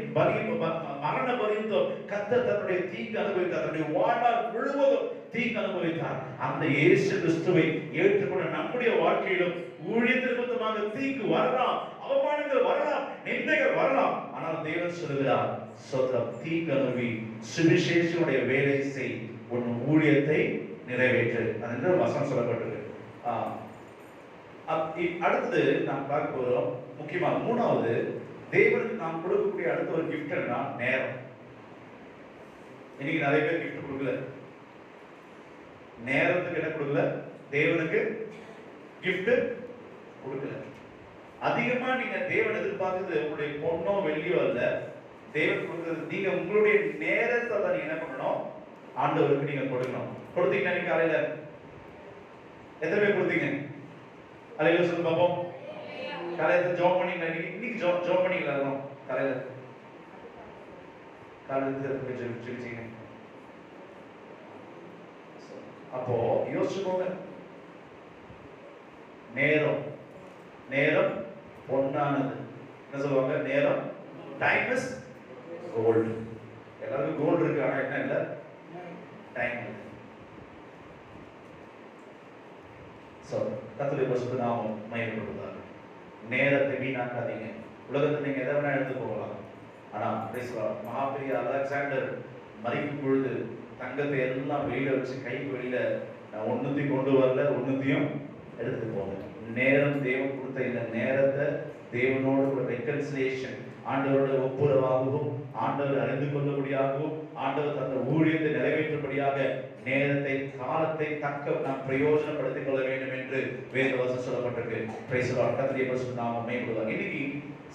மரண பரியந்தம் கர்த்தர் தன்னுடைய தீங்கு அனுபவித்தார். தன்னுடைய வாழ்நாள் முழுவதும் தீங்கு அனுபவித்தார். அந்த இயேசு கிறிஸ்துவை ஏற்றுக்கொண்ட நம்முடைய வாழ்க்கையிலும் ஊழியத்திற்கு மொத்தமாக தீங்கு வரலாம், அவமானங்கள் வரலாம், நிந்தைகள் வரலாம். ஆனால் தேவன் சொல்கிறார், ஸ்தோத்திரம், தீங்கு அனுபவி, சுவிசேஷனுடைய வேலை செய், உன் ஊழியத்தை நிறைவேற்று. அது வசனம் சொல்லப்பட்டிருக்கு. அடுத்தது நாம் பார்க்க போறோம். முக்கியமா மூணாவது, தேவனுக்கு நாம் கொடுக்கக்கூடிய அடுத்த ஒரு கிஃப்ட் என்ன? நேரம். இன்னைக்கு நிறைய பேர் கிஃப்ட் கொடுக்கல. நேரத்துக்கு என்ன கொடுக்கல? தேவனுக்கு கிஃப்ட் கொடுக்கல. அதிகமா நீங்க தேவன் எதிர்பார்க்கிறது உங்களுடைய பொண்ணோ வெள்ளியோ அல்ல. தேவன் கொடுக்கிறது நீங்க உங்களுடைய நேரத்தை தான் நீங்க என்ன பண்ணணும்? ஆண்டவருக்கு நீங்க கொடுக்கணும். கொடுத்தீங்கன்னா நீங்க காலையில எத்தனை பேர் கொடுத்தீங்க? காலையில சொல்லு பாப்போம். காலையில ஜாப் பண்ணீங்களா? இன்னைக்கு ஜாப் பண்ணீங்களா? காலையில ஜெபிச்சீங்க. அப்போ யோசிச்சுக்கோங்க. நேரம் நேரம் பொன்னானது. என்ன சொல்லுவாங்க? நேரம், டைம் இஸ் கோல்டு. எல்லாருக்கும் கோல்டு இருக்கு, ஆனா என்ன இல்ல? டைம் இல்லை. சோ கர்த்தருடைய பரிசுத்த நாமம் மகிமைப்படுவதாக. நேரத்தை வீணாக்காதீங்க. உலகத்தில் நீங்க எதை வேணா எடுத்து போகலாம். ஆனா மகாபெரிய அலெக்சாண்டர் மறிக்கும் பொழுது தங்கத்தை எல்லாம் வெளியில வச்சு கை வெளியில நான் ஒண்ணுத்தையும் கொண்டு வரல, ஒண்ணுத்தையும் எடுத்து போனேன். நேரம் தேவன் கொடுத்த இந்த நேரத்தை தேவனோடு ஒரு ரெக்கன்சிலியேஷன், ஆண்டவரோட ஒப்புரவாகவும் ஆண்டவர் அறிந்து கொள்ளபடியாகவும் ஆண்டவர் தந்த ஊழியத்தை நிறைவேற்றபடியாக நேரத்தை காலத்தை தக்க நாம் பிரயோஜனப்படுத்திக் கொள்ள வேண்டும் என்று வேத வசனம் சொல்லப்பட்டிருக்கு. Price the Lord. கர்த்தருடைய பரிசுத்த நாமம் மகிமைப்படுவதாக. இன்னைக்கு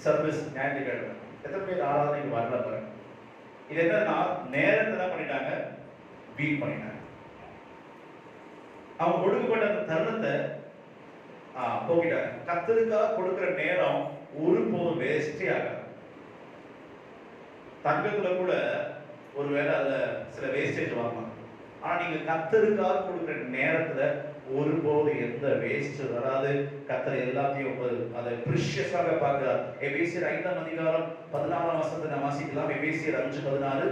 சர்வீஸ் ஞாயிற்றுக்கிழமை எத்தனை பேர் ஆராதனைக்கு வரல பாருங்க. இது என்னன்னா நேரத்தை தான் பண்ணிட்டாங்க, வீண் பண்ணிட்டாங்க. அவங்க கொடுக்கப்பட்ட அந்த தருணத்தை போக்கிட்டாங்க. கர்த்தருக்காக கொடுக்கிற நேரம் ஒருபோதும் வேஸ்டே ஆகாது. தங்கத்துல கூட ஒருவேளை அதுல சில வேஸ்டேஜ் வரலாம். ஆனா நீங்க கர்த்தருக்காக கொடுக்கிற நேரத்துல ஒருபோது எந்த வேஸ்ட் வராது. கர்த்தர் எல்லாத்தையும் அதை பிரிஷியஸாக பார்க்கிறார். எபேசியர் 5ஆம் அதிகாரம் 14ஆம் வசனத்தை நாம் வாசிக்கலாம். எபேசியர் 5:14.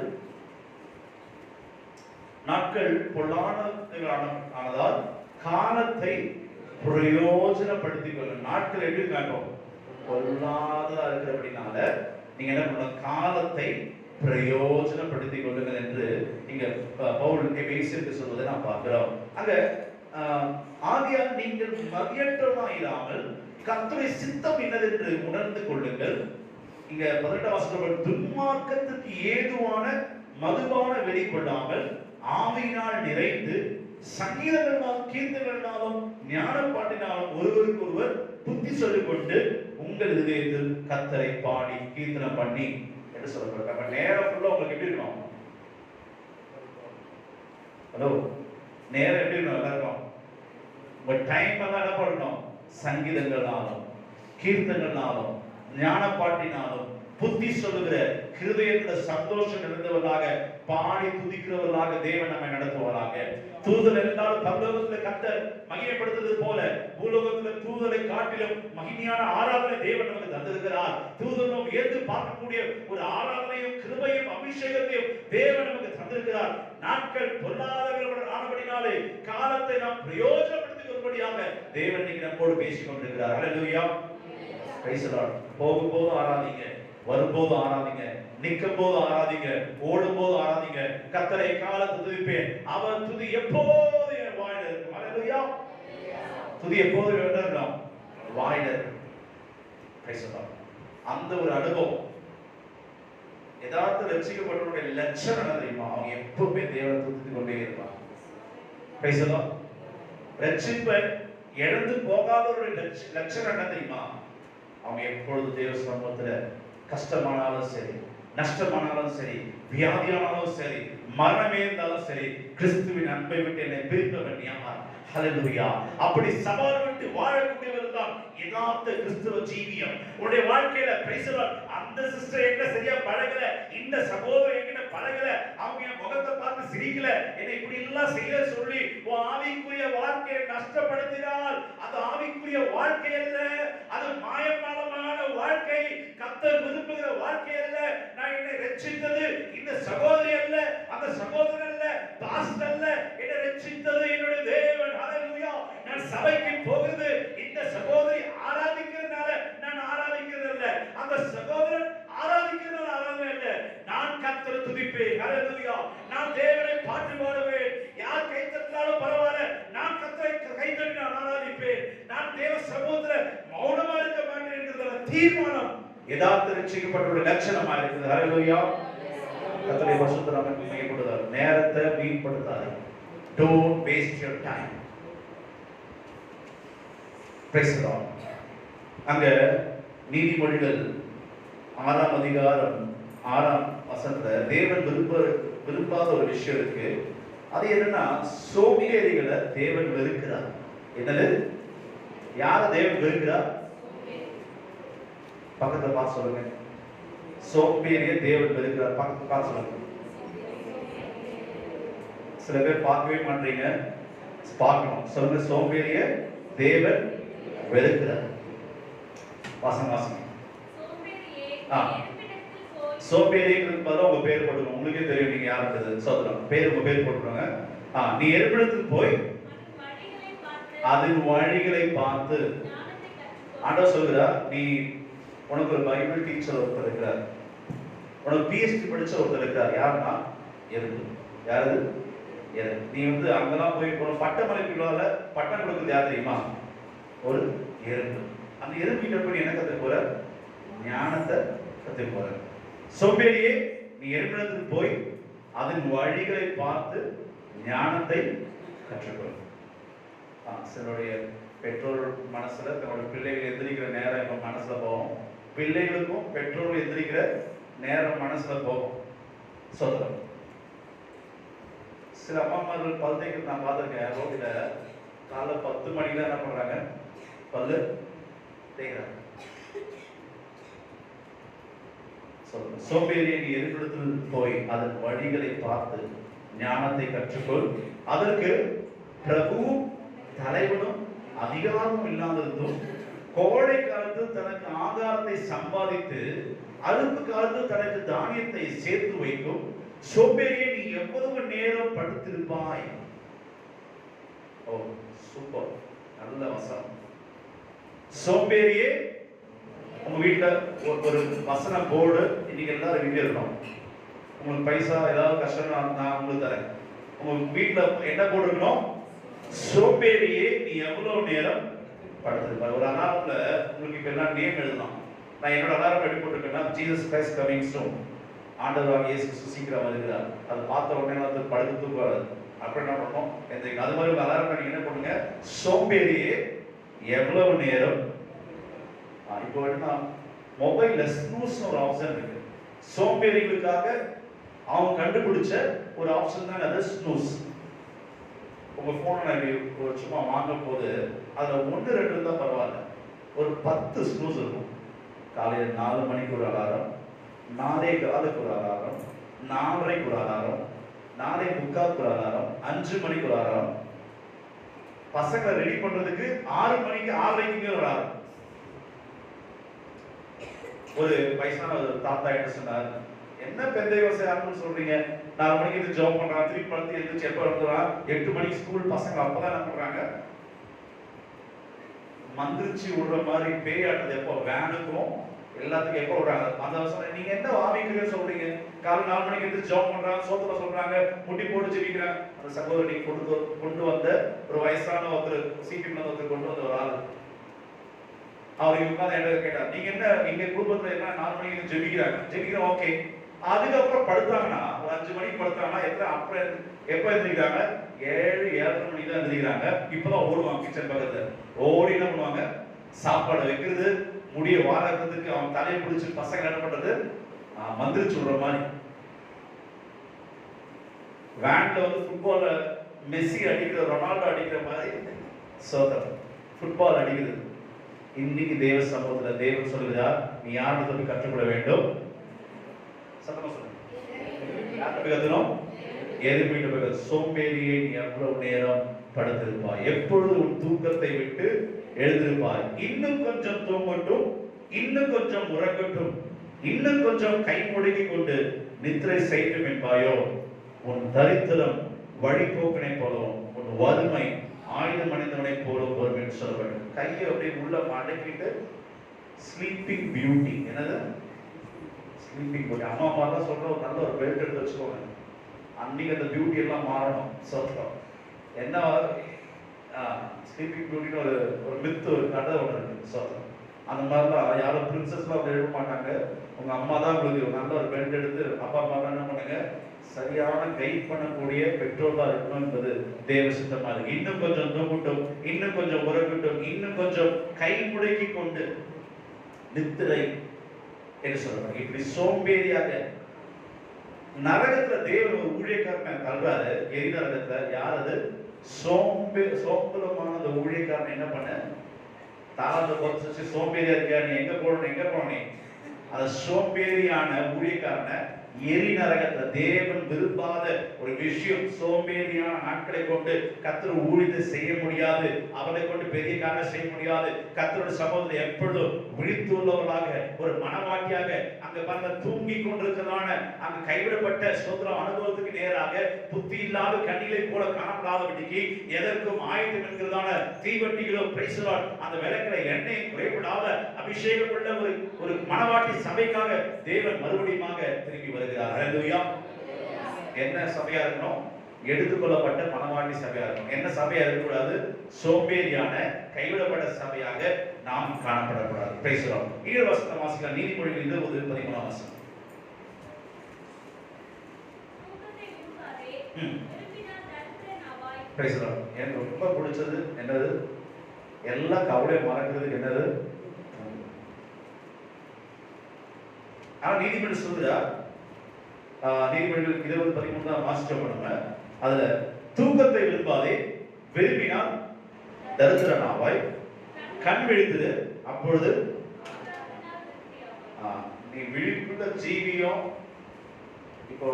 நாட்கள் பொல்லாததால் காலத்தை பிரயோஜனப்படுத்திக் கொள்ளும். நாட்கள் எப்படி இருக்காங்க? பொல்லாததா இருக்கிறபடினால நீங்க என்ன பண்ணணும்? காலத்தை பிரயோஜனப்படுத்திக் கொள்ளுங்கள் என்று இங்க பவுல் எபேசியருக்கு சொல்வதை நாம் பார்க்கிறோம். அங்க ஆகையால் நீங்கள் மதியற்றவர்களாய் இராமல் கர்த்தருடைய சித்தம் என்னதென்று உணர்ந்து கொள்ளுங்கள். இங்க 18ஆம் வசனம், துன்மார்க்கத்துக்கு ஏதுவான மதுபான வெளிக்கொள்ளாமல் ஆவியினால் நிறைந்து சங்கீதங்களாலும் கீர்த்தனைகளாலும் ஞானப்பாட்டினாலும் ஒருவருக்கு ஒருவர் புத்தி சொல்லிக் கொண்டு உங்கள் இதயத்தில் கர்த்தரை பாடி கீர்த்தனை பண்ணி என்று சொல்லப்படுது. அப்ப நேரம் ஃபுல்லா உங்களுக்கு எப்படி இருக்கணும்? ஹலோ, நேரம் எப்படி இருக்கணும்? நல்லா இருக்கும். உங்க டைம் எல்லாம் என்ன பண்ணணும்? சங்கீதங்களாலும் கீர்த்தனைகளாலும் ஞானப்பாட்டினாலும் புத்தி சொல்லுகிற ஹிருதயத்துல சந்தோஷம் நிறைந்தவர்களாக பாடி துதிக்கிறவர்களாக தேவன் நம்மை நடத்துவாராக. தூதல் என்றால் பரலோகத்தில் கர்த்தர் மகிமைப்படுத்துவது போல பூலோகத்தில் தூதலை காட்டிலும் மகிமையான ஆராதனை தேவன் நமக்கு தந்திருக்கிறார். தூதலும் ஏற்று பார்க்கக்கூடிய ஒரு ஆராதனையும் கிருபையும் அபிஷேகத்தையும் தேவன் நமக்கு தந்திருக்கிறார். நாட்கள் பொல்லாதவர்கள் ஆனபடினாலே காலத்தை நாம் பிரயோஜனப்படுத்திக் கொள்ளும்படியாக தேவன் இன்னைக்கு நம்மோடு பேசிக் கொண்டிருக்கிறார். ஹல்லேலூயா. Praise the Lord. போகும்போது ஆராதிங்க, வரும்போது ஆராதிங்க, நிற்கும் போது ஆராதிங்க, ஓடும் போது ஆராதிங்க. கர்த்தரை காலத்தை துதிப்பேன், அவர் துதி எப்போது என் வாயில இருக்கும். ஹல்லேலூயா. துதி எப்போது வேண்டும்? வாயில இருக்கும். Price the Lord. அந்த ஒரு அனுபவம் யதார்த்த ரட்சிக்கப்பட்டவருடைய லட்சணம் என்ன தெரியுமா? அவங்க எப்பவுமே தேவனை துதித்துக் கொண்டே இருப்பாங்க. Price the Lord. ரட்சிப்பை இழந்து போகாதவருடைய லட்சணம் என்ன தெரியுமா? அவங்க எப்பொழுது தேவ சமூகத்துல கஷ்டமானாலும் சரி, நஷ்டமானாலும் சரி, வியாதியானாலும் சரி, மரணமே இருந்தாலும் சரி, கிறிஸ்துவின் அன்பை விட்டு என்னை பிரிப்பவன் யார்? ஹல்லேலூயா. அப்படி சவால் விட்டு வாழக்கூடியவர்கள் தான் யதார்த்த கிறிஸ்துவ ஜீவியம். உன்னுடைய வாழ்க்கையில பிரைஸ் தி லார்ட். அந்த சிஸ்டர் என்கிட்ட சரியா பழகல, இந்த சகோதரன் என்கிட்ட பழகல, அவங்க என் முகத்தை பார்த்து சிரிக்கல, என்னை இப்படி எல்லாம் செய்ய சொல்லி உன் ஆவிக்குரிய வாழ்க்கையை நஷ்டப்படுத்தினால் அது ஆவிக்குரிய வாழ்க்கை அல்ல, அது மாயமாலமான வாழ்க்கை, கர்த்தர் விரும்புகிற வாழ்க்கை அல்ல. நான் என்னை ரட்சித்தது இந்த சகோதரி அல்ல, அந்த சகோதரன் அல்ல, பாஸ்டர் அல்ல, என்னை ரட்சித்தது என்னுடைய தேவன். ஹல்லேலூயா. நான் சபைக்கு போகிறது இந்த சகோதரி ஆராதிக்கிறதுனால நான் ஆராதிக்கிறது அல்ல, அந்த சகோதரன் ஆராதிக்கிறதுனால ஆராதனை அல்ல. நான் கர்த்தரை துதிப்பேன். ஹல்லேலூயா. நான் தேவனை பாட்டு பாடுவேன். யார் கை தட்டினாலும் பரவாயில்லை, நான் கர்த்தரை கை தட்டி நான் ஆராதிப்பேன். நான் தேவ சமூக தீர்மானம் யதார்த்த ரட்சிக்கப்பட்ட லட்சணமா இருக்குது. ஹalleluya. கர்த்தருடைய பரிசுத்த நாமத்துக்கு மகிமைப்படுவார். நேரத்தை வீண்படுத்தாதே. Don't waste your time. Praise the Lord. அங்க நீதிமொழிகள் 6ஆம் அதிகாரம் 6ஆம் வசனத்துல தேவன் விரும்பாத ஒரு விஷயம் இருக்கு. அது என்னன்னா, சோம்பேறிகளை தேவன் வெறுக்கிறார். என்னது? யார தேவன் வெறுக்கிறார்? பக்கத்துல பார்த்து சொல்லுங்க. சோம்பேறிய தேவன் வெறுக்கிறார். பக்கத்துல பார்த்து சொல்லுங்க. சில பேர் பார்க்கவே மாட்டீங்க, பார்க்கணும். சொல்லுங்க. சோம்பேறிய தேவன் வெறுக்கிறார். வாசம் சோம்பேறிக்கு பதிலா உங்க பேர் போட்டுக்கணும். உங்களுக்கே தெரியும் நீங்க யாருன்றது. சோதரம் பேர், உங்க பேர் போட்டுக்கோங்க. நீ எருமிடத்துக்கு போய் அதன் வழிகளை பார்த்து. ஆண்டவர் சொல்கிறார், நீ உனக்கு ஒரு பைபிள் டீச்சர் ஒருத்தர் இருக்கிறார், உனக்கு PhD படிச்ச ஒருத்தர் இருக்கிறார். யாருன்னா எறும்பு. யாரு? எறும்பு. நீ வந்து அங்கெல்லாம் போய் பட்டமளிப்பு விழால பட்டம் கொடுக்குறது யார் தெரியுமா? ஒரு எறும்பு. அந்த எறும்பிட்ட போய் என்ன கத்துக்க போற? ஞானத்தை கத்துக்க போற. சோம்பேறியே, நீ எறும்பிடத்துக்கு போய் அதன் வழிகளை பார்த்து ஞானத்தை கற்றுக்கொள். சிலருடைய பெற்றோர் மனசுல தன்னோட பிள்ளைகள் எந்திரிக்கிற நேரம் இப்ப மனசுல போகும். பிள்ளைகளுக்கும் பெற்றோர்கள் எந்திரிக்கிற நேரம் மனசுல போகும். சொல்றோம். சில அம்மாமார்கள் பல் தேய்க்கிறது நான் பார்த்திருக்கேன். ரோட்ல காலைல 10 மணிக்கு என்ன பண்றாங்க? பல்லு தேய்க்கிறாங்க. சோம்பேறியை நீ எதிர்கொடுத்து போய் அதன் வழிகளை பார்த்து ஞானத்தை கற்றுக்கொள். அதற்கு பிரபுவும் தலைவனும் அதிகாரமும் இல்லாதிருந்தும் கோடை காலத்தில் தனக்கு ஆகாரத்தை சம்பாதித்து அறுப்பு காலத்தில் தனக்கு தானியத்தை சேர்த்து வைக்கும் சோம்பேறியை நீ எவ்வளவு நேரம் படுத்திருப்பாய். ஓ சூப்பர், நல்ல வசனம். சோம்பேறியே, உங்க வீட்டுல ஒரு வசன போர்டு இன்னைக்கு எல்லாரும் வீட்டுல இருக்கணும். உங்களுக்கு பைசா ஏதாவது கஷ்டம் நான் உங்களுக்கு தரேன். உங்க வீட்டுல என்ன போர்டு இருக்கணும்? சோம்பேறியே நீ எவ்வளவு நேரம் படுத்திருப்பார். ஒரு அலாரத்துல உங்களுக்கு இப்ப எல்லாம் நேம் எழுதலாம். நான் என்னோட அலாரம் எப்படி போட்டிருக்கேன்னா, ஜீசஸ் கிரைஸ்ட் கமிங் சூன். ஆண்டவராக இயேசு கிறிஸ்து சீக்கிரம் வருகிறார். அது பார்த்த உடனே வந்து படுத்து தூங்குவாரு. அப்படி என்ன பண்ணணும்? அது மாதிரி ஒரு அலாரம் நீங்க என்ன பண்ணுங்க? சோம்பேறியே எவ்வளவு நேரம். இப்போ என்ன, மொபைல்ல ஸ்னூஸ் ஒரு ஆப்ஷன் இருக்கு. சோம்பேறிகளுக்காக அவங்க கண்டுபிடிச்ச ஒரு ஆப்ஷன் தான் அது ஸ்னூஸ். உங்க போன சும்மா வாங்கும் போது அதுல 1-2 இருந்தா பரவாயில்ல, ஒரு 10 ஸ்னூஸ் இருக்கும். காலையில் 4 மணிக்கு ஒரு அலாரம், 4:15 ஒரு அலாரம், 4:30 ஒரு அலாரம், 4:45 ஒரு அலாரம், 5 மணிக்கு ஒரு அலாரம். பசங்களை ரெடி பண்றதுக்கு 6 மணிக்கு 6:30 ஒரு அலாரம். ஒரு வயசான ஒரு தாத்தா என்ன சொன்னார், என்ன பெந்தையோசை ஆரம்பம் சொல்றீங்க, 4 மணிக்கு இது ஜாப் பண்றான், திருப்பி படுத்து எழுந்திரிச்சு எப்ப வந்துடுறான், 8 மணிக்கு ஸ்கூல் பசங்க அப்பதான் என்ன பண்றாங்க, மந்திரிச்சு விடுற மாதிரி பேயாட்டது எப்போ வேனுக்கும் எல்லாத்துக்கும் எப்போ விடுறாங்க. அந்த வருஷம் நீங்க என்ன ஆவிக்கிறீங்கன்னு சொல்றீங்க, காலை 4 மணிக்கு எழுந்திரிச்சு ஜாப் பண்றாங்க, சோத்துல சொல்றாங்க, முட்டி போட்டு ஜெபிக்கிறாங்க. அந்த சகோதரி கொண்டு வந்த ஒரு வயசான ஒருத்தர், சிபிஎம்ல ஒருத்தர் கொண்டு வந்த ஒரு ஆள், அவர் உட்கார்ந்து என்ன கேட்டார், நீங்க என்ன எங்க குடும்பத்துல என்ன 4 மணிக்கு ஜெபிக்கிறோம், ஓகே. அதுக்கப்புறம் படுத்தாங்கன்னா ஒரு 5 மணிக்கு படுத்தாங்கன்னா அப்புறம் எப்ப எழுந்திரிக்கிறாங்க, 7-7:30 மணிக்கு தான் எழுந்திரிக்கிறாங்க. இப்பதான் ஓடுவாங்க கிச்சன் பக்கத்துல, ஓடி என்ன பண்ணுவாங்க, சாப்பாடு வைக்கிறது, முடிய வாரத்துக்கு அவன் தலையை பிடிச்சு பசங்க என்ன பண்றது, மந்திரிச்சு விடுற மாதிரி. வேன்ல வந்து ஃபுட்பால்ல மெஸ்ஸி அடிக்கிற, ரொனால்டோ அடிக்கிற மாதிரி சோதனை ஃபுட்பால் அடிக்கிறது. இன்னைக்கு தேவ சமூகத்துல தேவன் சொல்லுகிறார், நீ யாருக்கு போய் கற்றுக்கொள்ள வேண்டும்? சத்தமா சொல்லுங்க. யாருக்கு போய் கத்துறோம்? எதிர்ப்பிட்டு போய். சோம்பேறியை நீ எவ்வளவு நேரம் படுத்திருப்பாய், எப்பொழுது உன் தூக்கத்தை விட்டு எழுந்திருப்பாய். இன்னும் கொஞ்சம் தூங்கட்டும், இன்னும் கொஞ்சம் உறங்கட்டும், இன்னும் கொஞ்சம் கை முடக்கி கொண்டு நித்திரை செய்யும் என்பாயோ. உன் தரித்திரம் வழிபோக்கனை போலவும், உன் வறுமை ஆயுதம் அணிந்தவனை போலவும் வரும் என்று சொல்ல வேண்டும். கையை அப்படியே உள்ள மடக்கிட்டு ஸ்லீப்பிங் பியூட்டி. என்னது ஸ்லீப்பிங் பியூட்டி? அம்மா அம்மாலாம் சொல்ற ஒரு நல்ல ஒரு பெல்ட் எடுத்து வச்சுக்கோங்க. அன்னைக்கு அந்த பியூட்டி எல்லாம் மாறணும். சொல்றோம் என்ன ஸ்லீப்பிங் பியூட்டின்னு ஒரு மித்து, ஒரு கதை ஒன்று இருக்கு. சொல்றோம் அந்த மாதிரிலாம் யாரும் பிரின்சஸ்லாம் அப்படி எழுத மாட்டாங்க. உங்க அம்மா தான் உங்களுக்கு நல்ல ஒரு பெல்ட் எடுத்து அப்பா அம்மா என்ன பண்ணுங்க, சரியான கைட் பண்ணக்கூடிய பெற்றோர்களா இருக்கணும் என்பது தேவ சித்தமா இருக்கு. இன்னும் கொஞ்சம் தூங்கட்டும், இன்னும் கொஞ்சம் உறங்கட்டும், இன்னும் கொஞ்சம் கை முடக்கி கொண்டு நித்திரை என்று சொல்றாங்க. இப்படி சோம்பேறியாக நரகத்துல தேவன் ஒரு ஊழியக்காரனை தள்ளுறாரு, எரி நரகத்துல. யார் அது? சோம்பலமான அந்த ஊழியக்காரன் என்ன பண்ண, தாளத்தை பொறுத்து சோம்பேறியா இருக்கியா, நீ எங்க போனே அந்த சோம்பேறியான ஊழியக்காரனை எரி நரகத்துல, தேவன் விரும்பாத ஒரு விஷயம், சோம்பேறியான நாட்களை கொண்டு கர்த்தர் ஊழியத்தை செய்ய முடியாது, அவனை கொண்டு பெரிய காரியம் செய்ய முடியாது. கர்த்தரோட சமூகத்தில் எப்பொழுதும் விழித்துள்ளவர்களாக ஒரு மனவாட்டியாக அங்க பாருங்க தூங்கி கொண்டிருக்கிறதான அங்க கைவிடப்பட்ட சோதரம் அனுபவத்துக்கு நேராக புத்தி இல்லாத கண்ணிலை போல காணப்படாதபடிக்கு எதற்கும் ஆயத்தம் என்கிறதான தீவட்டிகளோ பிரைசலால் அந்த விளக்கில எண்ணெய் குறைபடாத அபிஷேகம் உள்ள ஒரு மனவாட்டி சபைக்காக தேவன் மறுபடியுமாக திரும்பி வருகிறார். ஹல்லேலூயா. என்ன சபையா இருக்கணும்? எடுத்துக்கொள்ளப்பட்ட மனவாட்டி சபையா இருக்கணும். என்ன சபையா இருக்கக்கூடாது? சோம்பேறியான கைவிடப்பட்ட சபையாக நாம் காணப்படக்கூடாது. Price the Lord. ஈர வசனம் வாசிக்கலாம். நீதிமொழிகள் 20:13 வசனம். Price the Lord. எனக்கு ரொம்ப பிடிச்சது என்னது? எல்லா கவலையை மறக்கிறதுக்கு என்னது? ஆனா நீதிமொழி சொல்லுதா, நீதிமொழிகள் 20:13 தான் வாசிச்சோம் நம்ம. அதுல தூக்கத்தை விரும்பாதே, விரும்பினால் தரித்திரனாவாய், கண் விழித்தது அப்பொழுது நீ விழிப்புள்ள ஜீவியம் இப்போ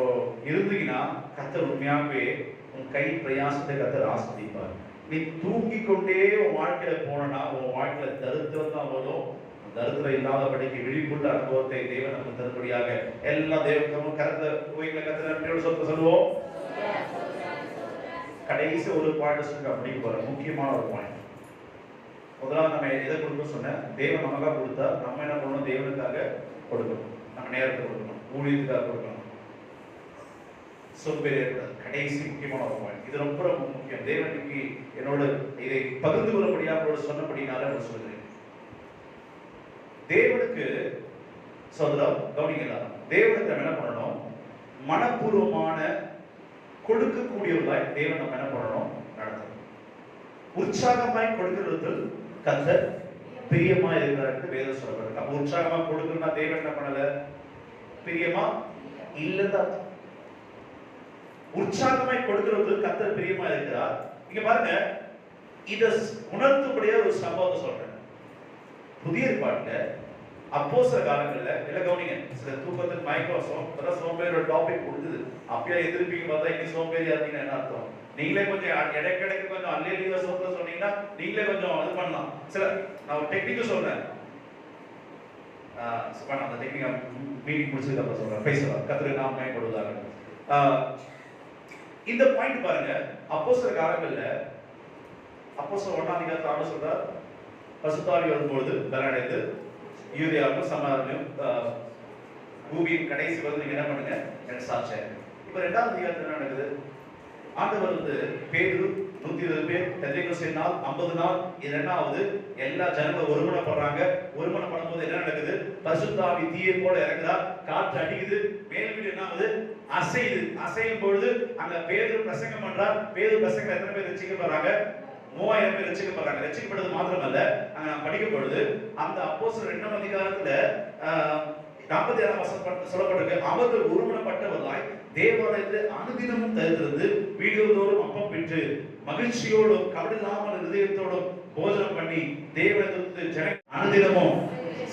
இருந்தீங்கன்னா கர்த்தர் உண்மையாகவே உன் கை பிரயாசத்தை கர்த்தர் ஆசீர்வதிப்பார். நீ தூங்கி கொண்டே உன் வாழ்க்கையில போனா உன் வாழ்க்கையில தரித்திரம் தான் வரும். தரித்திரம் இல்லாதபடிக்கு விழிப்புள்ள அனுபவத்தை தேவன் நமக்கு தரும்படியாக எல்லா தேவனும் கருத்தை கருத்து சொல்லுவோம். கடைசி ஒரு பாயிண்ட் சொல்லி அப்படிங்க போற முக்கியமான ஒரு பாயிண்ட். முதலாவது நம்ம எதை கொடுக்கணும் சொன்ன, தேவன் நமக்காக கொடுத்தா நம்ம என்ன பண்ணணும்? தேவனுக்காக கொடுக்கணும், நம்ம நேரத்தை கொடுக்கணும், ஊழியத்துக்காக கொடுக்கணும். சோம்பேறியக்கூடாது. கடைசி முக்கியமான ஒரு பாயிண்ட். இது ரொம்ப ரொம்ப முக்கியம். தேவனுக்கு என்னோட இதை பகிர்ந்து கொள்ளப்படியாக சொன்னபடினால நான் சொல்கிறேன். தேவனுக்கு சொல்றோம், கவனிக்கலாம். தேவனுக்கு நம்ம என்ன பண்ணணும்? மனப்பூர்வமான கொடுக்கக்கூடியவர்களாய் தேவன் நம்ம என்ன பண்ணணும்? நடத்தணும். உற்சாகமாய் கொடுக்கிறதில் கர்த்தர் பிரியமா இருக்கிறார் என்று வேதம் சொல்லப்படுது. நம்ம உற்சாகமா கொடுக்கணும்னா தேவன் என்ன பண்ணல? பிரியமா இல்லதான். உற்சாகமாய் கொடுக்கிறது கர்த்தர் பிரியமா இருக்கிறார். இங்க பாருங்க, இத உணர்த்தும்படியா ஒரு சம்பவத்தை சொல்றேன். புதிய ஏற்பாட்டுல அப்போஸ்தலர் காலங்கள்ல எல்லாம் கவனிங்க. சில தூக்கத்துக்கு மயக்கம் சோம்பேறி ஒரு டாபிக் கொடுத்தது. அப்பயே எதிர்ப்பீங்க பார்த்தா இன்னைக்கு சோம்பேறியா இருந்தீங்கன்னா என்ன அர்த்தம்? நீங்களே கொஞ்சம் இடைக்கிடைக்கு கொஞ்சம் அல்லேலூயா சோத்திரம் சொன்னீங்கன்னா நீங்களே கொஞ்சம் இது பண்ணலாம். சில நான் டெக்னிக்கல் சொல்றேன். அந்த டெக்னிக்கா மீட்டிங் முடிச்சதுக்கு அப்புறம் சொல்றேன். பேசலாம். கர்த்தருக்கு நாம மகிமைப்படுவதாக. இந்த பாயிண்ட் பாருங்க. அப்போஸ்தலர் காலங்கள்ல அப்போஸ்தலர் 1ஆம் அதிகாரத்துல சொல்றார், பசுத்தாவி வரும்போது பலனடைந்து யூதேயாவும் சமாரியாவும் பூமியின் கடைசி வந்து நீங்க என்ன பண்ணுங்க? எனக்கு சாட்சியாக. இப்ப 2ஆம் அதிகாரத்துல என்ன நடக்குது? ஆண்டவர் வந்து பேதுரு 120 பேர், பெந்தேகோஸ்தே நாள் 50 நாள், இது ரெண்டாவது எல்லா ஜனங்களும் ஒருமனப்படுறாங்க. ஒருமனப்படும் போது என்ன நடக்குது? பரிசுத்தாவி தீயை போல இறங்குறார். காற்று அடிக்குது. மேல் வீடு என்ன ஆகுது? அசையுது. அசையும் பொழுது அங்க பேதுரு பிரசங்கம் பண்றார். பேதுரு பிரசங்கம் எத்தனை பேர் ரட்சிக்கப்படுறாங்க? 3000 பேர் ரட்சிக்கப்படுறாங்க. ரட்சிக்கப்படுறது மாத்திரமல்ல, அங்க நான் படிக்கும் பொழுது அந்த அப்போஸ்தலர் 2ஆம் அதிகாரத்துல 47ஆம் வசனம் சொல்லப்பட்டிருக்கு. அவர்கள் ஒருமனப்பட்டவர்களாய் தேவாலயத்தில் அனுதினமும் தரித்திருந்து வீடுதோறும் அப்பம் பெற்று மகிழ்ச்சியோடும் கவலையில்லாமல் இதயத்தோடும் போஜனம் பண்ணி தேவனுக்கு ஜன அனுதினமும்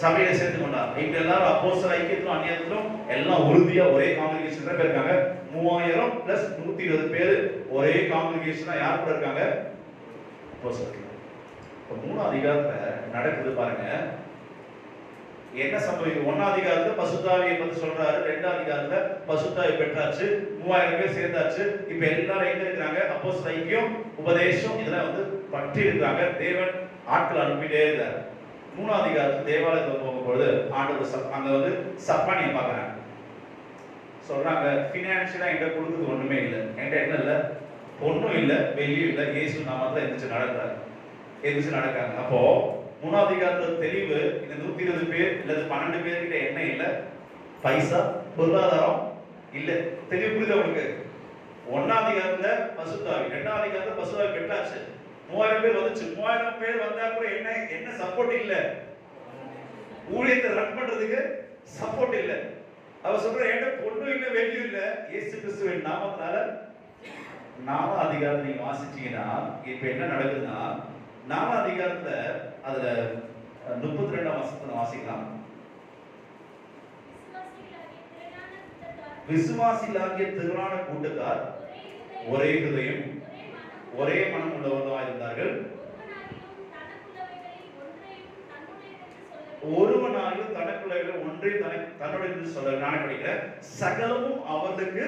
சபையில சேர்த்து கொண்டார். இப்ப எல்லாரும் அப்போஸ்தலர் ஐக்கியத்திலும் அந்நியத்திலும் எல்லாம் உறுதியா ஒரே காங்கிரிகேஷன் தான் இருக்காங்க. 3000 பிளஸ் 120 பேர் ஒரே காங்கிரிகேஷனா யார் கூட இருக்காங்க? இப்ப 3ஆம் அதிகாரத்துல நடக்குது பாருங்க. என்ன சம்பவிக்கும்? 1ஆம் அதிகாரத்துல பசுத்தாவியை பத்தி சொல்றாரு. 2ஆம் அதிகாரத்துல பசுத்தாவி பெற்றாச்சு. 3000 பேர் சேர்ந்தாச்சு. இப்ப எல்லாரும் எங்க இருக்கிறாங்க? அப்போஸ்தலர் ஐக்கியம், உபதேசம் இதெல்லாம் வந்து பற்றி இருக்காங்க. தேவன் ஆட்கள் அனுப்பிட்டே இருக்காரு. 3ஆம் அதிகாரத்துல தேவாலயத்துல போகும்போது ஆண்டவர் அங்க வந்து சப்பானியை பாக்குறாங்க. சொல்றாங்க, பினான்சியலா என்கிட்ட கொடுக்குறது ஒண்ணுமே இல்லை, என்கிட்ட என்ன இல்லை, ஒன்றும் இல்லை, வெளியும் இல்லை, இயேசு நாமத்துல எந்திரிச்சு நடக்கிறாங்க. எந்திரிச்சு நடக்காங்க. அப்போ 3ஆம் அதிகாரத்துல தெளிவு, இந்த 120 பேர் இல்லது 12 பேர்கிட்ட என்ன இல்ல, பைசா பொருளாதாரம் இல்ல. தெளிவு புரியுது உங்களுக்கு? 1ஆம் அதிகாரத்துல பசுத்தாவி, 2ஆம் அதிகாரத்துல பசுத்தாவி பெற்றாச்சு, 3000 பேர் வந்துச்சு. 3000 பேர் வந்தா கூட என்ன சப்போர்ட் இல்ல, ஊழியத்தை ரன் பண்றதுக்கு சப்போர்ட் இல்ல. அவர் சொல்ற என்கிட்ட பொண்ணும் இல்ல வெள்ளியும் இல்ல, இயேசு கிறிஸ்துவின் நாமத்தினால. 4ஆம் அதிகாரத்தை நீங்க வாசிச்சீங்கன்னா இப்ப என்ன நடக்குதுன்னா, 4ஆம் அதிகாரத்துல அதுல 32ஆம் வசனத்தை வாசிக்கலாம். விசுவாசிகளாகிய திரளான கூட்டத்தார் ஒரே இதயம் ஒரே மனம் உள்ளவர்களாக இருந்தார்கள். ஒருவனாலும் தனக்குள்ளவர்கள் ஒன்றே தன்னுடைய சொல்ல நான் படிக்கிறேன். சகலமும் அவர்களுக்கு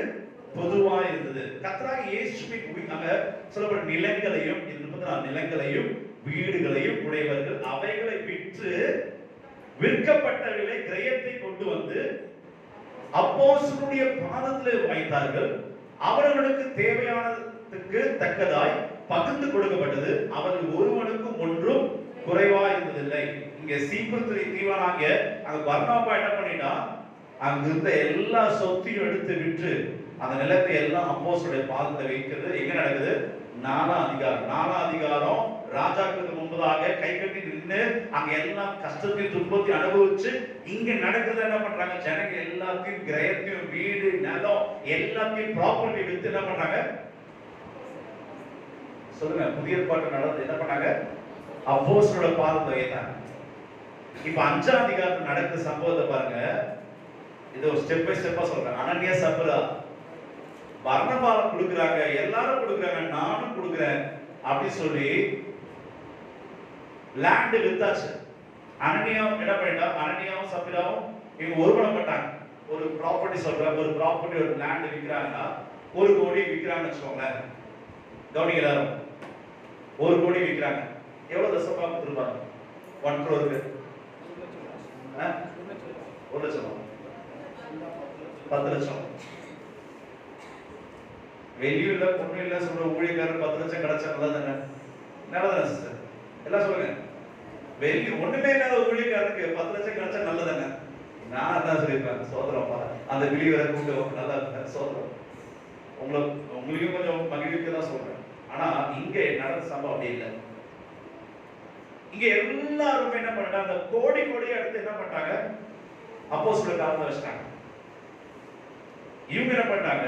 பொதுவாக இருந்தது. கர்த்தராகிய இயேசுவின் அங்க சொல்லப்பட்ட நிலங்களையும், 34 நிலங்களையும் வீடுகளையும் உடையவர்கள் அவைகளை விற்று விற்கப்பட்டவர்களை கிரயத்தை கொண்டு வந்து அப்போஸ்தலருடைய பாதத்தில் வைத்தார்கள். அவர்களுக்கு தேவையானதுக்கு தக்கதாய் பகிர்ந்து கொடுக்கப்பட்டது. அவர்கள் ஒருவனுக்கும் ஒன்றும் குறைவா இருந்ததில்லை. இங்க சீப்புரு தீவானாகிய அங்க பர்னாபா என்ன பண்ணிட்டா, அங்க இருந்த எல்லா சொத்தையும் எடுத்து விற்று அந்த நிலத்தை எல்லாம் அப்போஸ்தலருடைய பாதத்தில் வைக்கிறது. எங்க நடக்குது? 4ஆம் அதிகாரம் ராஜாக்களுக்கு முன்பதாக கை கட்டி நின்று அங்க எல்லாம் கஷ்டத்தையும் துன்பத்தையும் அனுபவிச்சு இங்க நடக்குது. என்ன பண்றாங்க? ஜனங்க எல்லாத்தையும் கிரயத்தையும் வீடு நிலம் எல்லாத்தையும் ப்ராப்பர்ட்டி வித்து என்ன பண்றாங்க சொல்லுங்க? புதிய ஏற்பாட்டு நடந்து என்ன பண்ணாங்க? அப்போஸ்தலரோட பாதத்தை வைத்தாங்க. இப்ப 5ஆம் அதிகாரத்துல நடக்கிற சம்பவத்தை பாருங்க. இது ஒரு ஸ்டெப் பை ஸ்டெப்பா சொல்றேன். அனனியா சப்ரா பர்னபாவை கொடுக்குறாங்க, எல்லாரும் கொடுக்குறாங்க, நானும் கொடுக்குறேன் அப்படி சொல்லி லேண்ட் வித்தாச்சு. அனனியாவும் என்ன பண்ணிட்டா, அனனியாவும் சப்ராவும் இவங்க ஒருமனப்பட்டாங்க. ஒரு ப்ராப்பர்ட்டி சொல்றாங்க, ஒரு ப்ராப்பர்ட்டி ஒரு லேண்ட் விற்கிறாங்கன்னா 1 கோடி விற்கிறாங்கன்னு வச்சுக்கோங்களேன். கவனிங்க எல்லாரும், 1 கோடி விற்கிறாங்க. எவ்வளவு தசமா கொடுத்துருப்பாங்க? 1 crore. 1 லட்சம், 10 லட்சம். வெளியும் இல்ல பொண்ணும் இல்ல சொல்ற ஊழியக்காரர் 10 லட்சம் கிடைச்சா நல்லதானே? நல்லதானே சிஸ்டர்? எல்லாம் சொல்லுங்க. வெளி ஒண்ணுமே இல்லாத ஊழியக்காரருக்கு 10 லட்சம் கிடைச்சா நல்லதானே? நான் அதான் சொல்லியிருப்பேன். சோதரப்பா அந்த வெளியூரை கூப்பிட்டு நல்லா சோதரம் உங்களுக்கும் கொஞ்சம் மகிழ்ச்சிக்கு தான் சொல்றேன். ஆனா இங்க நடந்த சம்பவம் அப்படி இல்லை. இங்க எல்லாருமே என்ன பண்ணிட்டாங்க? அந்த கோடி கோடியை எடுத்து என்ன பண்ணிட்டாங்க? அப்போஸ்தலர் காலத்துல வச்சிட்டாங்க. இவங்க என்ன பண்ணாங்க?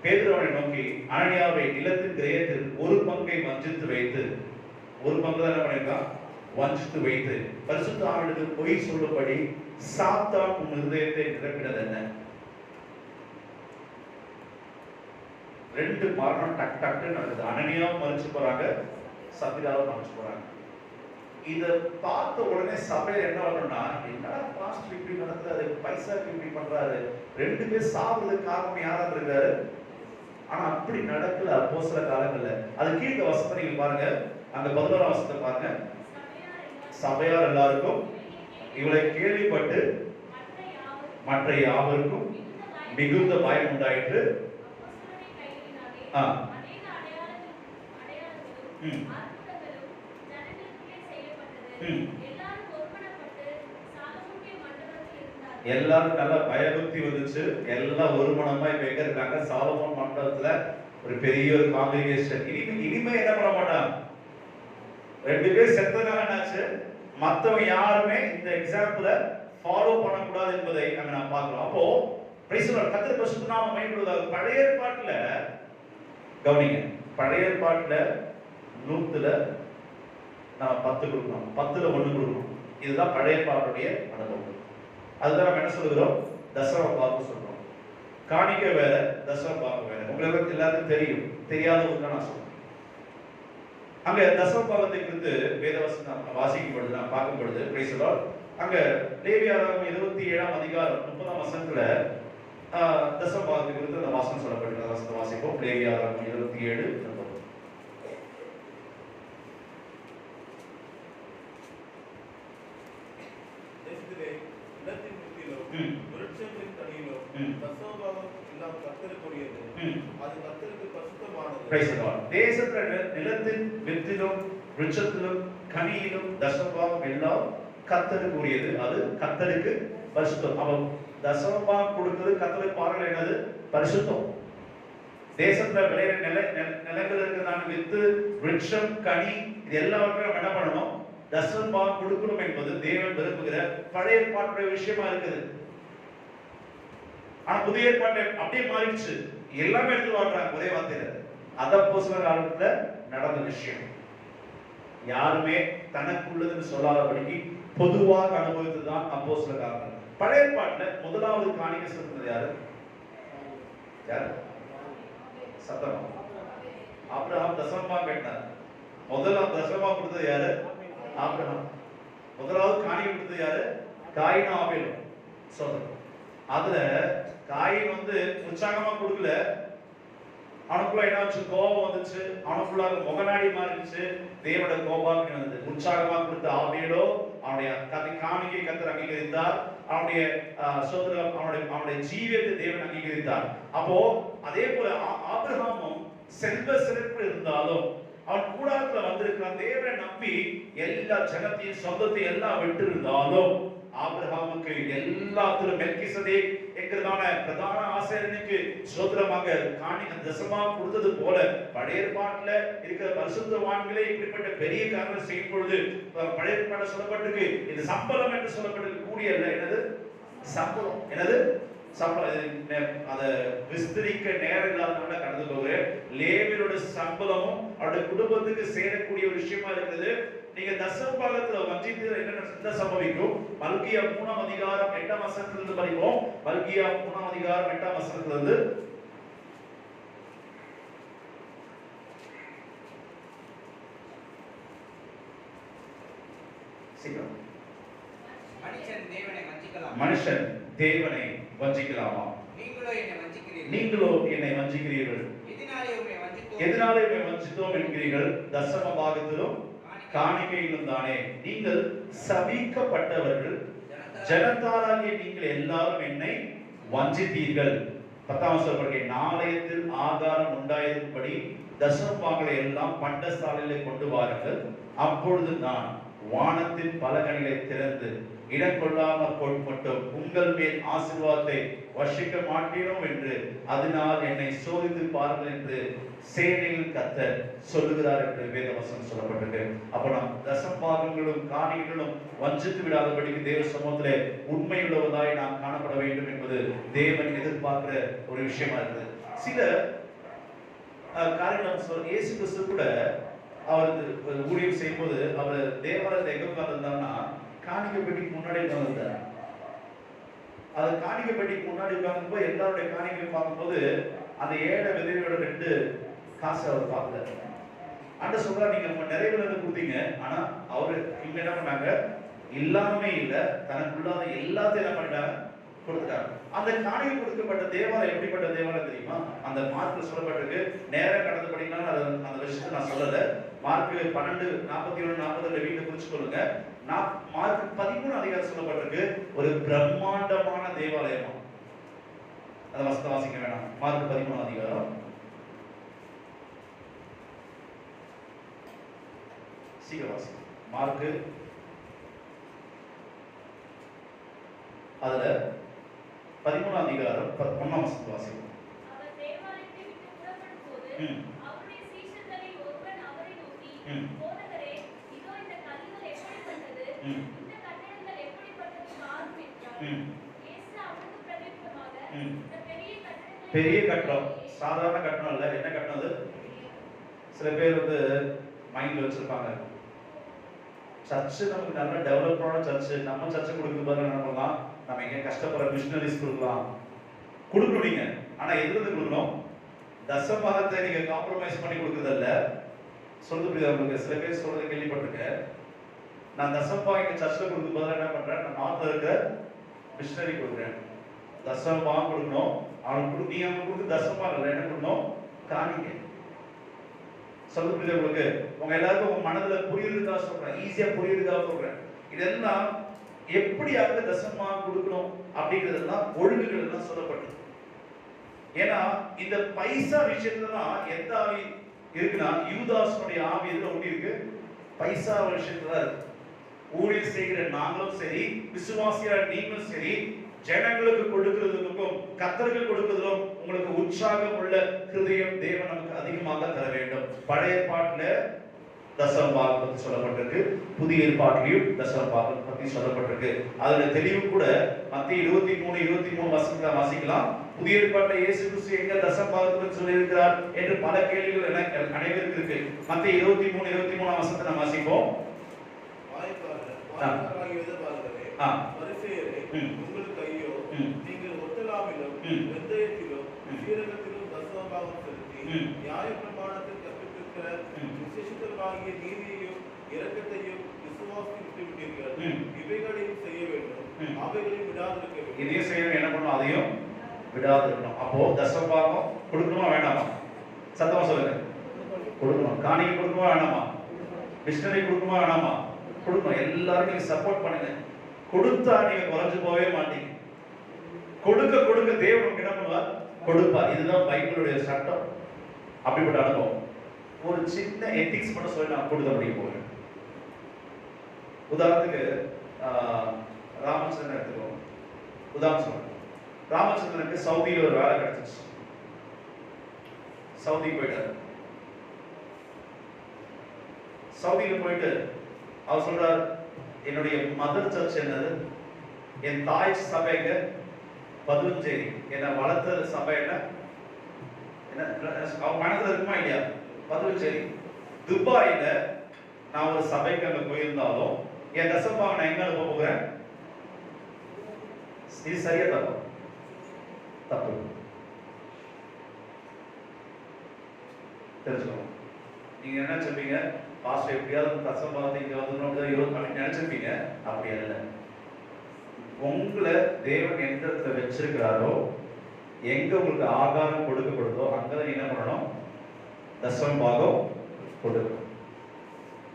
பேதுருவை நோக்கி அனனியாவை நிலத்தின் கிரயத்தில் 1 பங்கை வஞ்சித்து வைத்து, 1 பங்கு தான் என்ன பண்ணிருக்கான்? வஞ்சித்து வைத்து பரிசுத்த ஆவியிடத்தில் பொய் சொல்லும்படி சாத்தான் உன் இருதயத்தை நிரப்பினது என்ன? 2 மரணம் டக் டக்கு நடக்குது. அனனியாவும் மறிச்சு போறாங்க, சபிராவும் மறிச்சு போறாங்க. இத பார்த்த உடனே சபையில என்ன வரணும்னா, என்னடா பாஸ்டர் இப்படி நடக்குது, பைசாக்கு இப்படி பண்றாரு, 2 பேர் சாவுறதுக்கு காரணம் யாரா இருக்காரு? ஆனா அப்படி நடக்கல அப்போஸ்தல காலங்கள்ல. அது கீழ வசனத்தை நீங்க பாருங்க, அந்த 11ஆம் வசனத்தை பாருங்க. சபையார் எல்லாருக்கும் இவளை கேள்விப்பட்டு மற்ற யாவருக்கும் மிகுந்த பயம் உண்டாயிற்று. எல்லாரும் நல்ல பயபக்தி வந்துச்சு. எல்லாம் ஒரு மனமா இப்ப எங்க இருக்காங்க? சாலமோன் மண்டபத்துல ஒரு பெரிய ஒரு காங்கிரிகேஷன். இனிமே என்ன பண்ண மாட்டான்? 2 பேர் செத்ததுனால என்னாச்சு? மத்தவங்க யாருமே இந்த எக்ஸாம்பிள ஃபாலோ பண்ணக்கூடாது என்பதை அங்க நான் பார்க்கிறோம். அப்போ பிரைஸ் தி லார்ட். கர்த்தர் பரிசுத்த நாமம் மகிமைப்படுவதாக. பழைய ஏற்பாட்டுல கவனிங்க, பழைய ஏற்பாட்டுல 100ல நாம 10 கொடுக்கணும், 10ல 1 கொடுக்கணும். இதுதான் பழைய ஏற்பாட்டுடைய அனுபவம். அதுதான் நம்ம என்ன சொல்லுகிறோம்? தசம பாகம் சொல்றோம். காணிக்கை வேற, தசம பாகம் வேற. உங்களுக்கு எல்லாருக்கும் தெரியும், தெரியாதவங்க நான் சொல்றேன். அங்க தசம பாகத்தை குறித்து வேதவசனம் வாசிக்கும் பொழுது நான் பார்க்கும் பொழுது பிரைஸ் தி லார்ட், அங்க லேவியராகமம் 27ஆம் அதிகாரம் 30ஆம் வசனத்துல தசம பாகத்தை குறித்து அந்த வாசனம் சொல்லப்பட்டிருக்கிற வசனத்தை வாசிப்போம். லேவியராகமம் 27:30. தேசத்துல நிலத்தின் வித்திலும் விருட்சத்திலும் கனியிலும் தசமபாகம் எல்லாம் கர்த்தருக்கு உரியது. அது கர்த்தருக்கு பரிசுத்தம். அப்ப தசமபாகம் கொடுக்கிறது கர்த்தருக்கு பாருங்கள் என்னது? பரிசுத்தம். தேசத்துல விளையிற நிலங்கள் இருக்கிறதான வித்து, விருட்சம், கனி இது எல்லாவற்றையும் என்ன பண்ணணும்? தசமபாகம் கொடுக்கணும் என்பது தேவன் விரும்புகிற பழைய ஏற்பாட்டுடைய விஷயமா இருக்குது. ஆனா புதிய ஏற்பாட்டை அப்படியே மாறிடுச்சு. எல்லாமே எடுத்து வாழ்றாங்க ஒரே வார்த்தையில. அத அப்போஸ்தல காலத்துல நடந்த விஷயம். யாருமே தனக்குள்ளதுன்னு சொல்லாதபடிக்கு பொதுவாக அனுபவித்ததுதான் அப்போஸ்தல காலம். பழைய ஏற்பாட்டுல முதலாவது காணிக்கை செலுத்தினது யாரு? யாரு? சத்தமா. ஆபிரகாம் தசமபாகம் கேட்டார். முதலாவது தசமபாகம் கொடுத்தது யாரு? ஆபிரகாம். முதலாவது காணிக்கை கொடுத்தது யாரு? காயின் ஆபேல் சோதரன். அதுல காயின் உற்சாகமா கொடுக்கல. அவனுக்குள்ள என்னாச்சு? கோபம் வந்துச்சு. அவனுக்குள்ள முகநாடி மாறிடுச்சு. தேவனோட கோபாக்கினி வந்தது. உற்சாகமா கொடுத்த ஆபேலோ அவனுடைய காணிக்கை கர்த்தர் அங்கீகரித்தார். அவனுடைய சோதரம் அவனுடைய ஜீவியத்தை தேவன் அங்கீகரித்தார். அப்போ அதே போல ஆபிரகாமும் செல்வ செழிப்பு இருந்தாலும் அவன் கூடாரத்துல வந்திருக்கிறான். தேவனை நம்பி எல்லா ஜனத்தையும் சொந்தத்தையும் எல்லாம் விட்டு இருந்தாலும் ஆபிரகாமுக்கு எல்லாத்திலும் மெல்கிசேதேக் என்கிறதான பிரதான ஆசாரியனுக்கு சோதரமாக காணிக்கை தசமாக கொடுத்தது போல பழைய ஏற்பாட்டுல இருக்கிற பரிசுத்தவான்களே இப்படிப்பட்ட பெரிய காரியங்களை செய்யும் பொழுது பழைய ஏற்பாட்டுல சொல்லப்பட்டிருக்கு இது சம்பளம் என்று சொல்லப்பட்டிருக்கு. கூடிய என்னது? சம்பளம். என்னது? சம்பளம். அதை விஸ்தரிக்க நேரம் இல்லாதனால கடந்து போகிறேன். லேவியரோட சம்பளமும் அவருடைய குடும்பத்துக்கு சேரக்கூடிய ஒரு விஷயமா இருக்குது. நீங்க தசமபாகத்துல வஞ்சித்து என்ன சம்பவிக்கும்? மல்கியா 3ஆம் அதிகாரம் 8ஆம் வசனத்திலிருந்து படிப்போம். மல்கியா 3ஆம் அதிகாரம் 8ஆம் வசனத்திலிருந்து சீக்கிரம். மனுஷன் தேவனை வஞ்சிக்கலாமா? நீங்களோ என்னை வஞ்சிக்கிறீர்கள். எதனாலே உம்மை வஞ்சித்தோம் என்கிறீர்கள்? தசம பாகத்திலும் காணிக்கையிலும் தானே. நீங்கள் சபிக்கப்பட்டவர்கள், ஜனத்தாராகிய நீங்கள் எல்லாரும் என்னை வஞ்சித்தீர்கள். 10ஆம் வசனம், நாளையத்தில் ஆகாரம் உண்டாயிருக்கும்படி தசம பாகங்களை எல்லாம் பண்டசாலையிலே கொண்டு வாருங்கள். அப்பொழுது நான் வானத்தின் பலகணிகளை திறந்து இடம் கொள்ளாமல் மட்டும் உங்கள் மேல் ஆசீர்வாதத்தை வர்ஷிக்க மாட்டேனோம் என்று அதனால் என்னை சோதித்து பாருங்கள் என்று சேனையில் கர்த்தர் சொல்லுகிறார் என்று வேதவசனம் சொல்லப்பட்டது. அப்ப நாம் தசமபாகங்களும் காணிகளும் வஞ்சித்து விடாதபடிக்கு தேவ சமூகத்திலே உண்மை உள்ளவதாய் நாம் காணப்பட வேண்டும் என்பது தேவன் எதிர்பார்க்கிற ஒரு விஷயமா இருக்குது. சில காரியங்கள் சொல்ல இயேசு கிறிஸ்து கூட அவர் ஊழியம் செய்யும் போது அவர் தேவாலயத்தை எங்க உட்கார்ந்திருந்தாருன்னா காணிக்கை பெட்டிக்கு முன்னாடி உட்கார்ந்திருந்தார். அது காணிக்கை பெட்டிக்கு முன்னாடி உட்கார்ந்து போது எல்லாருடைய காணிக்கை பார்க்கும்போது அந்த ஏழை விதவையோட 2 காசு அவர் பார்க்கல. அந்த சொல்றா, நீங்க உங்க நிறைவுல இருந்து கொடுத்தீங்க. ஆனா அவரு இங்க என்ன பண்ணாங்க? இல்லாமே இல்ல, தனக்குள்ளாத எல்லாத்தையும் என்ன பண்ணிட்டாங்க? கொடுத்துட்டாங்க. அந்த காணிக்கை கொடுக்கப்பட்ட தேவாலயம் எப்படிப்பட்ட தேவாலயம் தெரியுமா? அந்த மார்க்ல சொல்லப்பட்டிருக்கு. நேரம் கடந்து படிக்கலாம், அந்த விஷயத்தை நான் சொல்லல. மார்க் 12:41-42 வீட்டை குறிச்சு கொள்ளுங்க. மார்க் 13 அதிகாரம் சொல்லப்பட்டிருக்கு ஒரு பிரம்மாண்டமான தேவாலயமா. அதை வசனம் வாசிக்க வேணாம். மார்க் 13 அதிகாரம் சீக்கிரம் வாசி. மார்க் அதுல 13 அதிகாரம் 1ஆம் வசனம் வாசி. அவர் தேவாலயத்தை விட்டு புறப்படும் போது அவருடைய சீஷர்களில் ஒருவன் அவரை நோக்கி, போதகரே, இதோ இந்த கல்லுகள் எப்படிப்பட்டது, இந்த கட்டிடங்கள் எப்படிப்பட்டது பாரும் என்றார். இயேசு அவருக்கு பிரதியுத்தரமாக, இந்த பெரிய கட்டடம் சாதாரண கட்டடம் இல்ல. என்ன கட்டடம் அது? சில பேர் மைண்ட்ல வச்சிருப்பாங்க, சர்ச்சு நமக்கு நல்ல டெவலப்டான சர்ச்சு, நம்ம சர்ச்சை கொடுக்குறது பாருங்க என்ன பண்ணலாம், நம்ம எங்க கஷ்டப்படுற மிஷனரிஸ் கொடுக்கலாம், கொடுக்கணும் நீங்க. ஆனா எதிர்த்து கொடுக்கணும், தசமபாகத்தை நீங்க காம்ப்ரமைஸ் பண்ணி கொடுக்கறதல்ல. சொல்றது புரியுதா உங்களுக்கு? சில பேர் சொல்றதை கேள்விப்பட்டிருக்கேன், நான் தசமபாகம் எங்க சர்ச்சில் கொடுக்க பதிலாக என்ன பண்றேன், நான் நாட்டில் இருக்கிற மிஷனரி கொடுக்குறேன். தசமபாகம் கொடுக்கணும், அவனுக்கு நீ அவங்க கொடுத்து தசமபாகம் இல்லை, என்ன கொடுக்கணும்? காணிக்கை. சொல்றது புரியுதா உங்களுக்கு? உங்க எல்லாருக்கும் உங்க மனதுல புரியுறதுக்காக சொல்றேன், ஈஸியா புரியுறதுக்காக சொல்றேன். இதெல்லாம் எப்படியாக தசமபாகம் கொடுக்கணும் அப்படிங்கிறதெல்லாம் ஒழுங்குகள் எல்லாம் சொல்லப்பட்டது. ஏன்னா இந்த பைசா விஷயத்துல தான் எந்த ஆவி இருக்குன்னா, யூதாஸுடைய ஆவி இதுல ஒட்டி இருக்கு, பைசா விஷயத்துல ஊழியர் செய்கிற நாங்களும் சரி, விசுவாசியா நீங்களும் சரி, ஜனங்களுக்கு கொடுக்கிறதுக்கும் கர்த்தருக்கு கொடுக்கிறதும் உங்களுக்கு உற்சாகம் உள்ள ஹிருதயம் தேவன் நமக்கு அதிகமாக தர வேண்டும். பழைய ஏற்பாட்டுல தசமபாகம் பற்றி சொல்லப்பட்டிருக்கு, புதிய ஏற்பாட்டிலையும் தசமபாகம் பற்றி சொல்லப்பட்டிருக்கு. அதோட தெளிவு கூட மத்திய 23 வசனங்களை வாசிக்கலாம். புதிய ஏற்பாட்டில் இயேசு கிறிஸ்து எங்க தசமபாகத்தை பற்றி சொல்லியிருக்கிறார் என்று பல கேள்விகள் அனைவருக்கு இருக்கு. மத்திய 23 வசனத்தை நம்ம வாசிப்போம். உங்களுக்கு ஐயோ, நீங்கள் ஒத்தலாமிலும் வெந்தயத்திலும் சீரகத்திலும் தசமபாகம் செலுத்தி நியாயப்பிரமாணத்தில் கற்பித்திருக்கிற விசேஷித்தமாகிய நீதியையும் இரக்கத்தையும் விசுவாசத்தை விட்டுவிட்டீர்கள். இவைகளையும் செய்ய வேண்டும், அவைகளையும் விடாதிருக்க வேண்டும். இதையும் செய்யணும், என்ன பண்ணணும், அதையும் விடாது இருக்கணும். அப்போ தசமபாகம் கொடுக்கணுமா வேண்டாமா? சத்தமா சொல்லுங்க. கொடுக்கணும். காணிக்கை கொடுக்கணுமா வேண்டாமா? மிஷனரி கொடுக்கணுமா வேண்டாமா? கொடுக்கணும். எல்லாரும் நீங்க சப்போர்ட் பண்ணுங்க. கொடுத்தா நீங்க குறைஞ்சு போகவே மாட்டீங்க. கொடுக்க கொடுக்க தேவன் என்ன பண்ணுவார்? கொடுப்பார். இதுதான் பைபிளுடைய சட்டம். அப்படிப்பட்ட அனுபவம். ஒரு சின்ன எத்திக்ஸ் மட்டும் சொல்லி நான் கொடுத்த முடிய போகிறேன். உதாரணத்துக்கு ராமச்சந்திரன் எடுத்துக்கோங்க. உதாரணம் சொல்றேன். ராமச்சந்திரனுக்கு சவுதியில் ஒரு வேலை கிடைச்சிச்சு. சவுதிக்கு போயிட்டார். சவுதியில் போயிட்டு அவர் சொல்றார், என்னுடைய மதர் சர்ச் என்னது, என் தாய் சபைங்க பதுஞ்சேரி, என்னை வளர்த்த சபை என்ன, அவன் மனதில் இருக்குமா இல்லையா? பதுஞ்சேரி. துபாயில நான் ஒரு சபைக்கு அங்க போயிருந்தாலும் என் தசமபாகம் நான் எங்க அனுப்ப போகிறேன்? இது சரியா தப்பு? தப்பு. தெரிஞ்சுக்கணும். நீங்க என்ன சொல்றீங்க, பாஸ்டர் எப்படியாவது தசமபாகத்தை இங்க வந்து நினைச்சிருப்பீங்க. அப்படி அல்ல. உங்களை தேவன் எந்த இடத்துல வச்சிருக்கிறாரோ, எங்க உங்களுக்கு ஆகாரம் கொடுக்கப்படுதோ அங்கதான் என்ன பண்ணணும்? தசமபாகம் கொடுக்கணும்.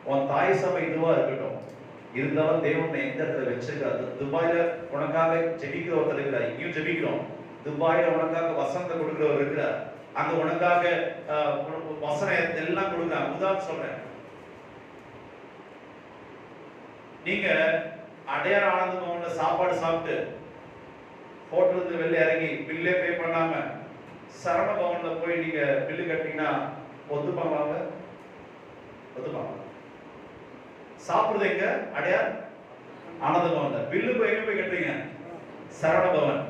உன் தாய் சபை இதுவா இருக்கட்டும், இருந்தாலும் தேவன் எந்த இடத்துல வச்சிருக்காரு. துபாயில உனக்காக ஜெபிக்கிற ஒருத்தர் இருக்கிறார். இங்கேயும் ஜெபிக்கிறோம். துபாயில உனக்காக வசனத்தை கொடுக்கிறவர் இருக்கிறார். அங்க உனக்காக வசனம் எல்லாம் கொடுக்குறாங்க. உதாரணம் சொல்றேன். நீங்க அடையார் ஆனந்த பவன்ல சாப்பாடு சாப்பிட்டு ஹோட்டல்ல இருந்து வெளில இறங்கி பில்லே பே பண்ணாம சரவண பவன்ல போய் நீங்க பில்லு கட்டிங்கன்னா ஒத்துப்பாங்க? ஒத்துப்பாங்க. சாப்பிடுறது எங்க? அடையார் ஆனந்த பவன்ல. பில்லு போய் எங்க போய் கட்டுறீங்க? சரவண பவன்.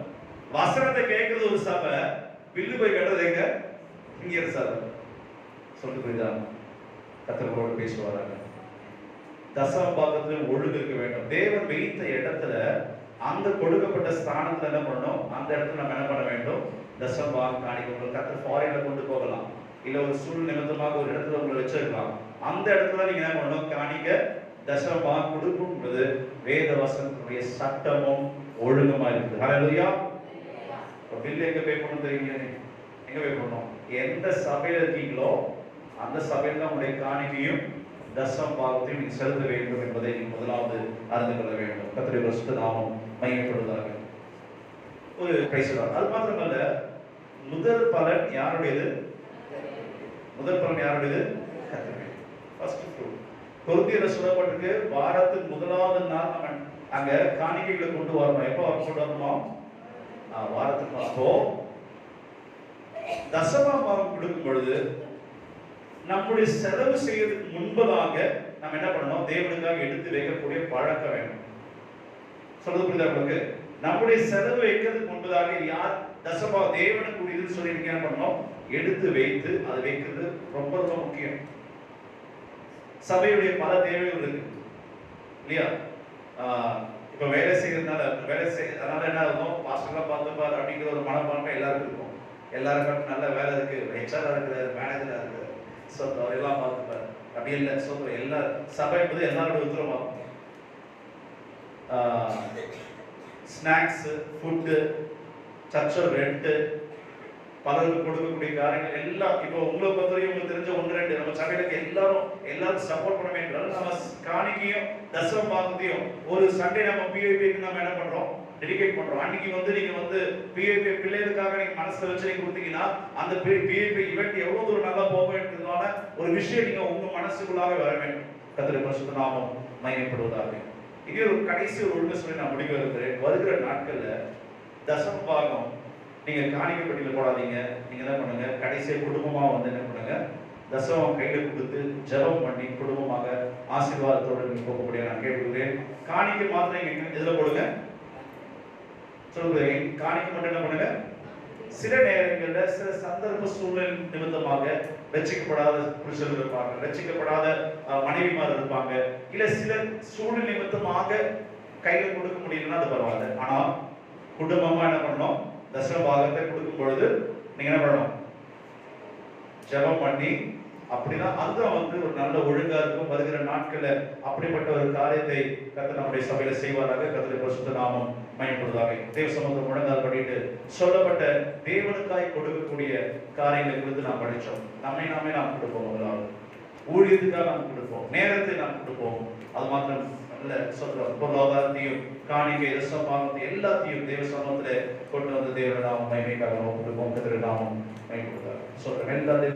வசனத்தை கேட்கறது ஒரு சபை, பில்லு போய் கட்டுறது எங்க? இங்க இரு சார் சொல்லிட்டு புரியுதா? கத்தர்களோடு பேசுவாராங்க. தசமபாகத்தில் ஒழுங்கு இருக்க வேண்டும். தேவன் வைத்த இடத்துல அந்த கொடுக்கப்பட்ட ஸ்தானத்துல என்ன பண்ணணும்? அந்த இடத்துல நம்ம என்ன பண்ண வேண்டும்? தசமபாகம் காணிக்க. கத்தர் ஃபாரின்ல கொண்டு போகலாம், இல்ல ஒரு சூழ் நிமித்தமாக ஒரு இடத்துல உங்களை வச்சிருக்கலாம். அந்த இடத்துல நீங்க என்ன பண்ணணும்? காணிக்க தசமபாகம் கொடுக்கும்போது வேத வசனத்துடைய சட்டமும் ஒழுங்குமா இருக்குது. ஹல்லேலூயா. பில் எங்க பே பண்ணணும் தெரியுங்க? எங்க பே பண்ணணும்? எந்த சபையில இருக்கீங்களோ அந்த சபையில தான் உங்களுடைய காணிக்கையும் தசமபாகத்தையும் நீங்க செலுத்த வேண்டும் என்பதை நீங்க முதலாவது அறிந்து கொள்ள வேண்டும். கர்த்தருடைய பரிசுத்த நாமம் மகிமைப்படுவதாக. ஒரு பேசுறார். அது மாத்திரமல்ல, முதல் பலன் யாருடையது? முதல் பலன் யாருடையது? கர்த்தருடைய. First fruit. கொரிந்தியர்ல சொல்லப்பட்டிருக்கு, வாரத்தின் முதலாவது நாள் நம்ம அங்க காணிக்கைகளை கொண்டு வரணும். எப்போ கொண்டு வரணும்? வாரத்துக்கு. அப்போ தசமபாகம் கொடுக்கும் பொழுது நம்முடைய செலவு செய்யறதுக்கு முன்பதாக நம்ம என்ன பண்ணணும்? தேவனுக்காக எடுத்து வைக்கக்கூடிய பழக்கம் வேணும். சொல்றது புரியுதா உங்களுக்கு? நம்முடைய செலவு வைக்கிறதுக்கு முன்பதாக யார் தசமபாகம் தேவனுக்கு உரியதுன்னு சொல்லி என்ன பண்ணணும்? எடுத்து வைத்து அதை வைக்கிறது ரொம்ப ரொம்ப முக்கியம். சபையுடைய பல தேவைகள் இருக்கு இல்லையா? இப்ப வேலை செய்யறதுனால அதனால என்ன ஆகும்? பாஸ்டர்லாம் பார்த்துப்பாரு அப்படிங்கிற ஒரு மனப்பான்மை எல்லாருக்கும் இருக்கும். எல்லாருக்கும் நல்ல வேலை இருக்கு, ஹெச்ஆரா இருக்கிறாரு, மேனேஜரா இருக்கிறாரு, சொந்தம் எல்லாம் பார்த்துப்பாரு. அப்படி இல்லை. சொந்தம் எல்லா சபை என்பது எல்லாரோட உத்தரவாகும். ஸ்நாக்ஸ், ஃபுட்டு, சர்ச்சோட ரெண்ட், பலருக்கு கொடுக்கக்கூடிய காரியங்கள் எல்லாம். இப்போ உங்களை பொறுத்தவரைக்கும் உங்களுக்கு தெரிஞ்ச ஒன்று ரெண்டு நம்ம சபையில எல்லாரும் சப்போர்ட் பண்ண வேண்டும். நம்ம காணிக்கையும் தசமபாகத்தையும் ஒரு சண்டே நம்ம பிஐபிக்கு நம்ம என்ன பண்றோம்? டெடிகேட் பண்றோம். அன்னைக்கு வந்து நீங்க வந்து பிஐபி பிள்ளைகளுக்காக நீங்க மனசுல வச்சு நீங்க கொடுத்தீங்கன்னா அந்த பிஐபி ஈவென்ட் எவ்வளவு தூரம் நல்லா போகும்ன்றதுனால ஒரு விஷயம் நீங்க உங்க மனசுக்குள்ளாக வர வேண்டும். கர்த்தருடைய பரிசுத்த நாமம் மகிமைப்படுவதாக. இது ஒரு கடைசி ஒரு ஒழுங்கு சொல்லி நான் முடிவு இருக்கிறேன். வருகிற நாட்கள்ல தசம பாகம் நீங்க காணிக்கை பெட்டியில போடாதீங்க. நீங்க என்ன பண்ணுங்க, கடைசியா குடும்பமா வந்து என்ன பண்ணுங்க, தசமம் கையில கொடுத்து ஜெபம் பண்ணி குடும்பமாக ஆசீர்வாதத்தோடு நீங்க போக முடியாது. நான் கேட்கிறேன், காணிக்கை மாத்திரம் நீங்க எதுல போடுங்க சொல்லுங்க. காணிக்கை மட்டும் என்ன பண்ணுங்க, சில நேரங்கள்ல சில சந்தர்ப்ப சூழல் நிமித்தமாக ரட்சிக்கப்படாத புருஷர்கள் இருப்பாங்க, ரட்சிக்கப்படாத மனைவிமார் இருப்பாங்க, இல்ல சில சூழல் நிமித்தமாக கையில கொடுக்க முடியலன்னா அது பரவாயில்ல. ஆனா குடும்பமா என்ன பண்ணணும், தசம பாகத்தை கொடுக்கும் பொழுது நீங்க என்ன பண்ணணும், ஜெபம் பண்ணி அப்படிதான் அதுதான் வந்து ஒரு நல்ல ஒழுங்கா இருக்கும். வருகிற நாட்கள்ல அப்படிப்பட்ட ஒரு காரியத்தை கர்த்தர் நம்முடைய சபையில செய்வாராக. கர்த்தருடைய பரிசுத்த நாமம் மகிமைப்படுவதாக. தேவ சமூகத்தில் முழங்கால் பண்ணிட்டு சொல்லப்பட்ட தேவனுக்காய் கொடுக்கக்கூடிய காரியங்களை குறித்து நாம் படித்தோம். நம்மை நாமே நாம் கொடுப்போம், முதலாவது ஊழியத்துக்காக நாம் கொடுப்போம், நேரத்தை நாம் கொடுப்போம். அது மாத்திரம் நல்ல சொல்றோம், பொருளாதாரத்தையும் காணிக்கை ரசபாகத்தை எல்லாத்தையும் தேவ சமூகத்துல கொண்டு வந்து தேவ நாமம் மகிமைக்காக நாம் கொடுப்போம். கர்த்தருடைய நாமம் மகிமைப்படுவதாக. சொல்றேன் எல்லாத்தையும்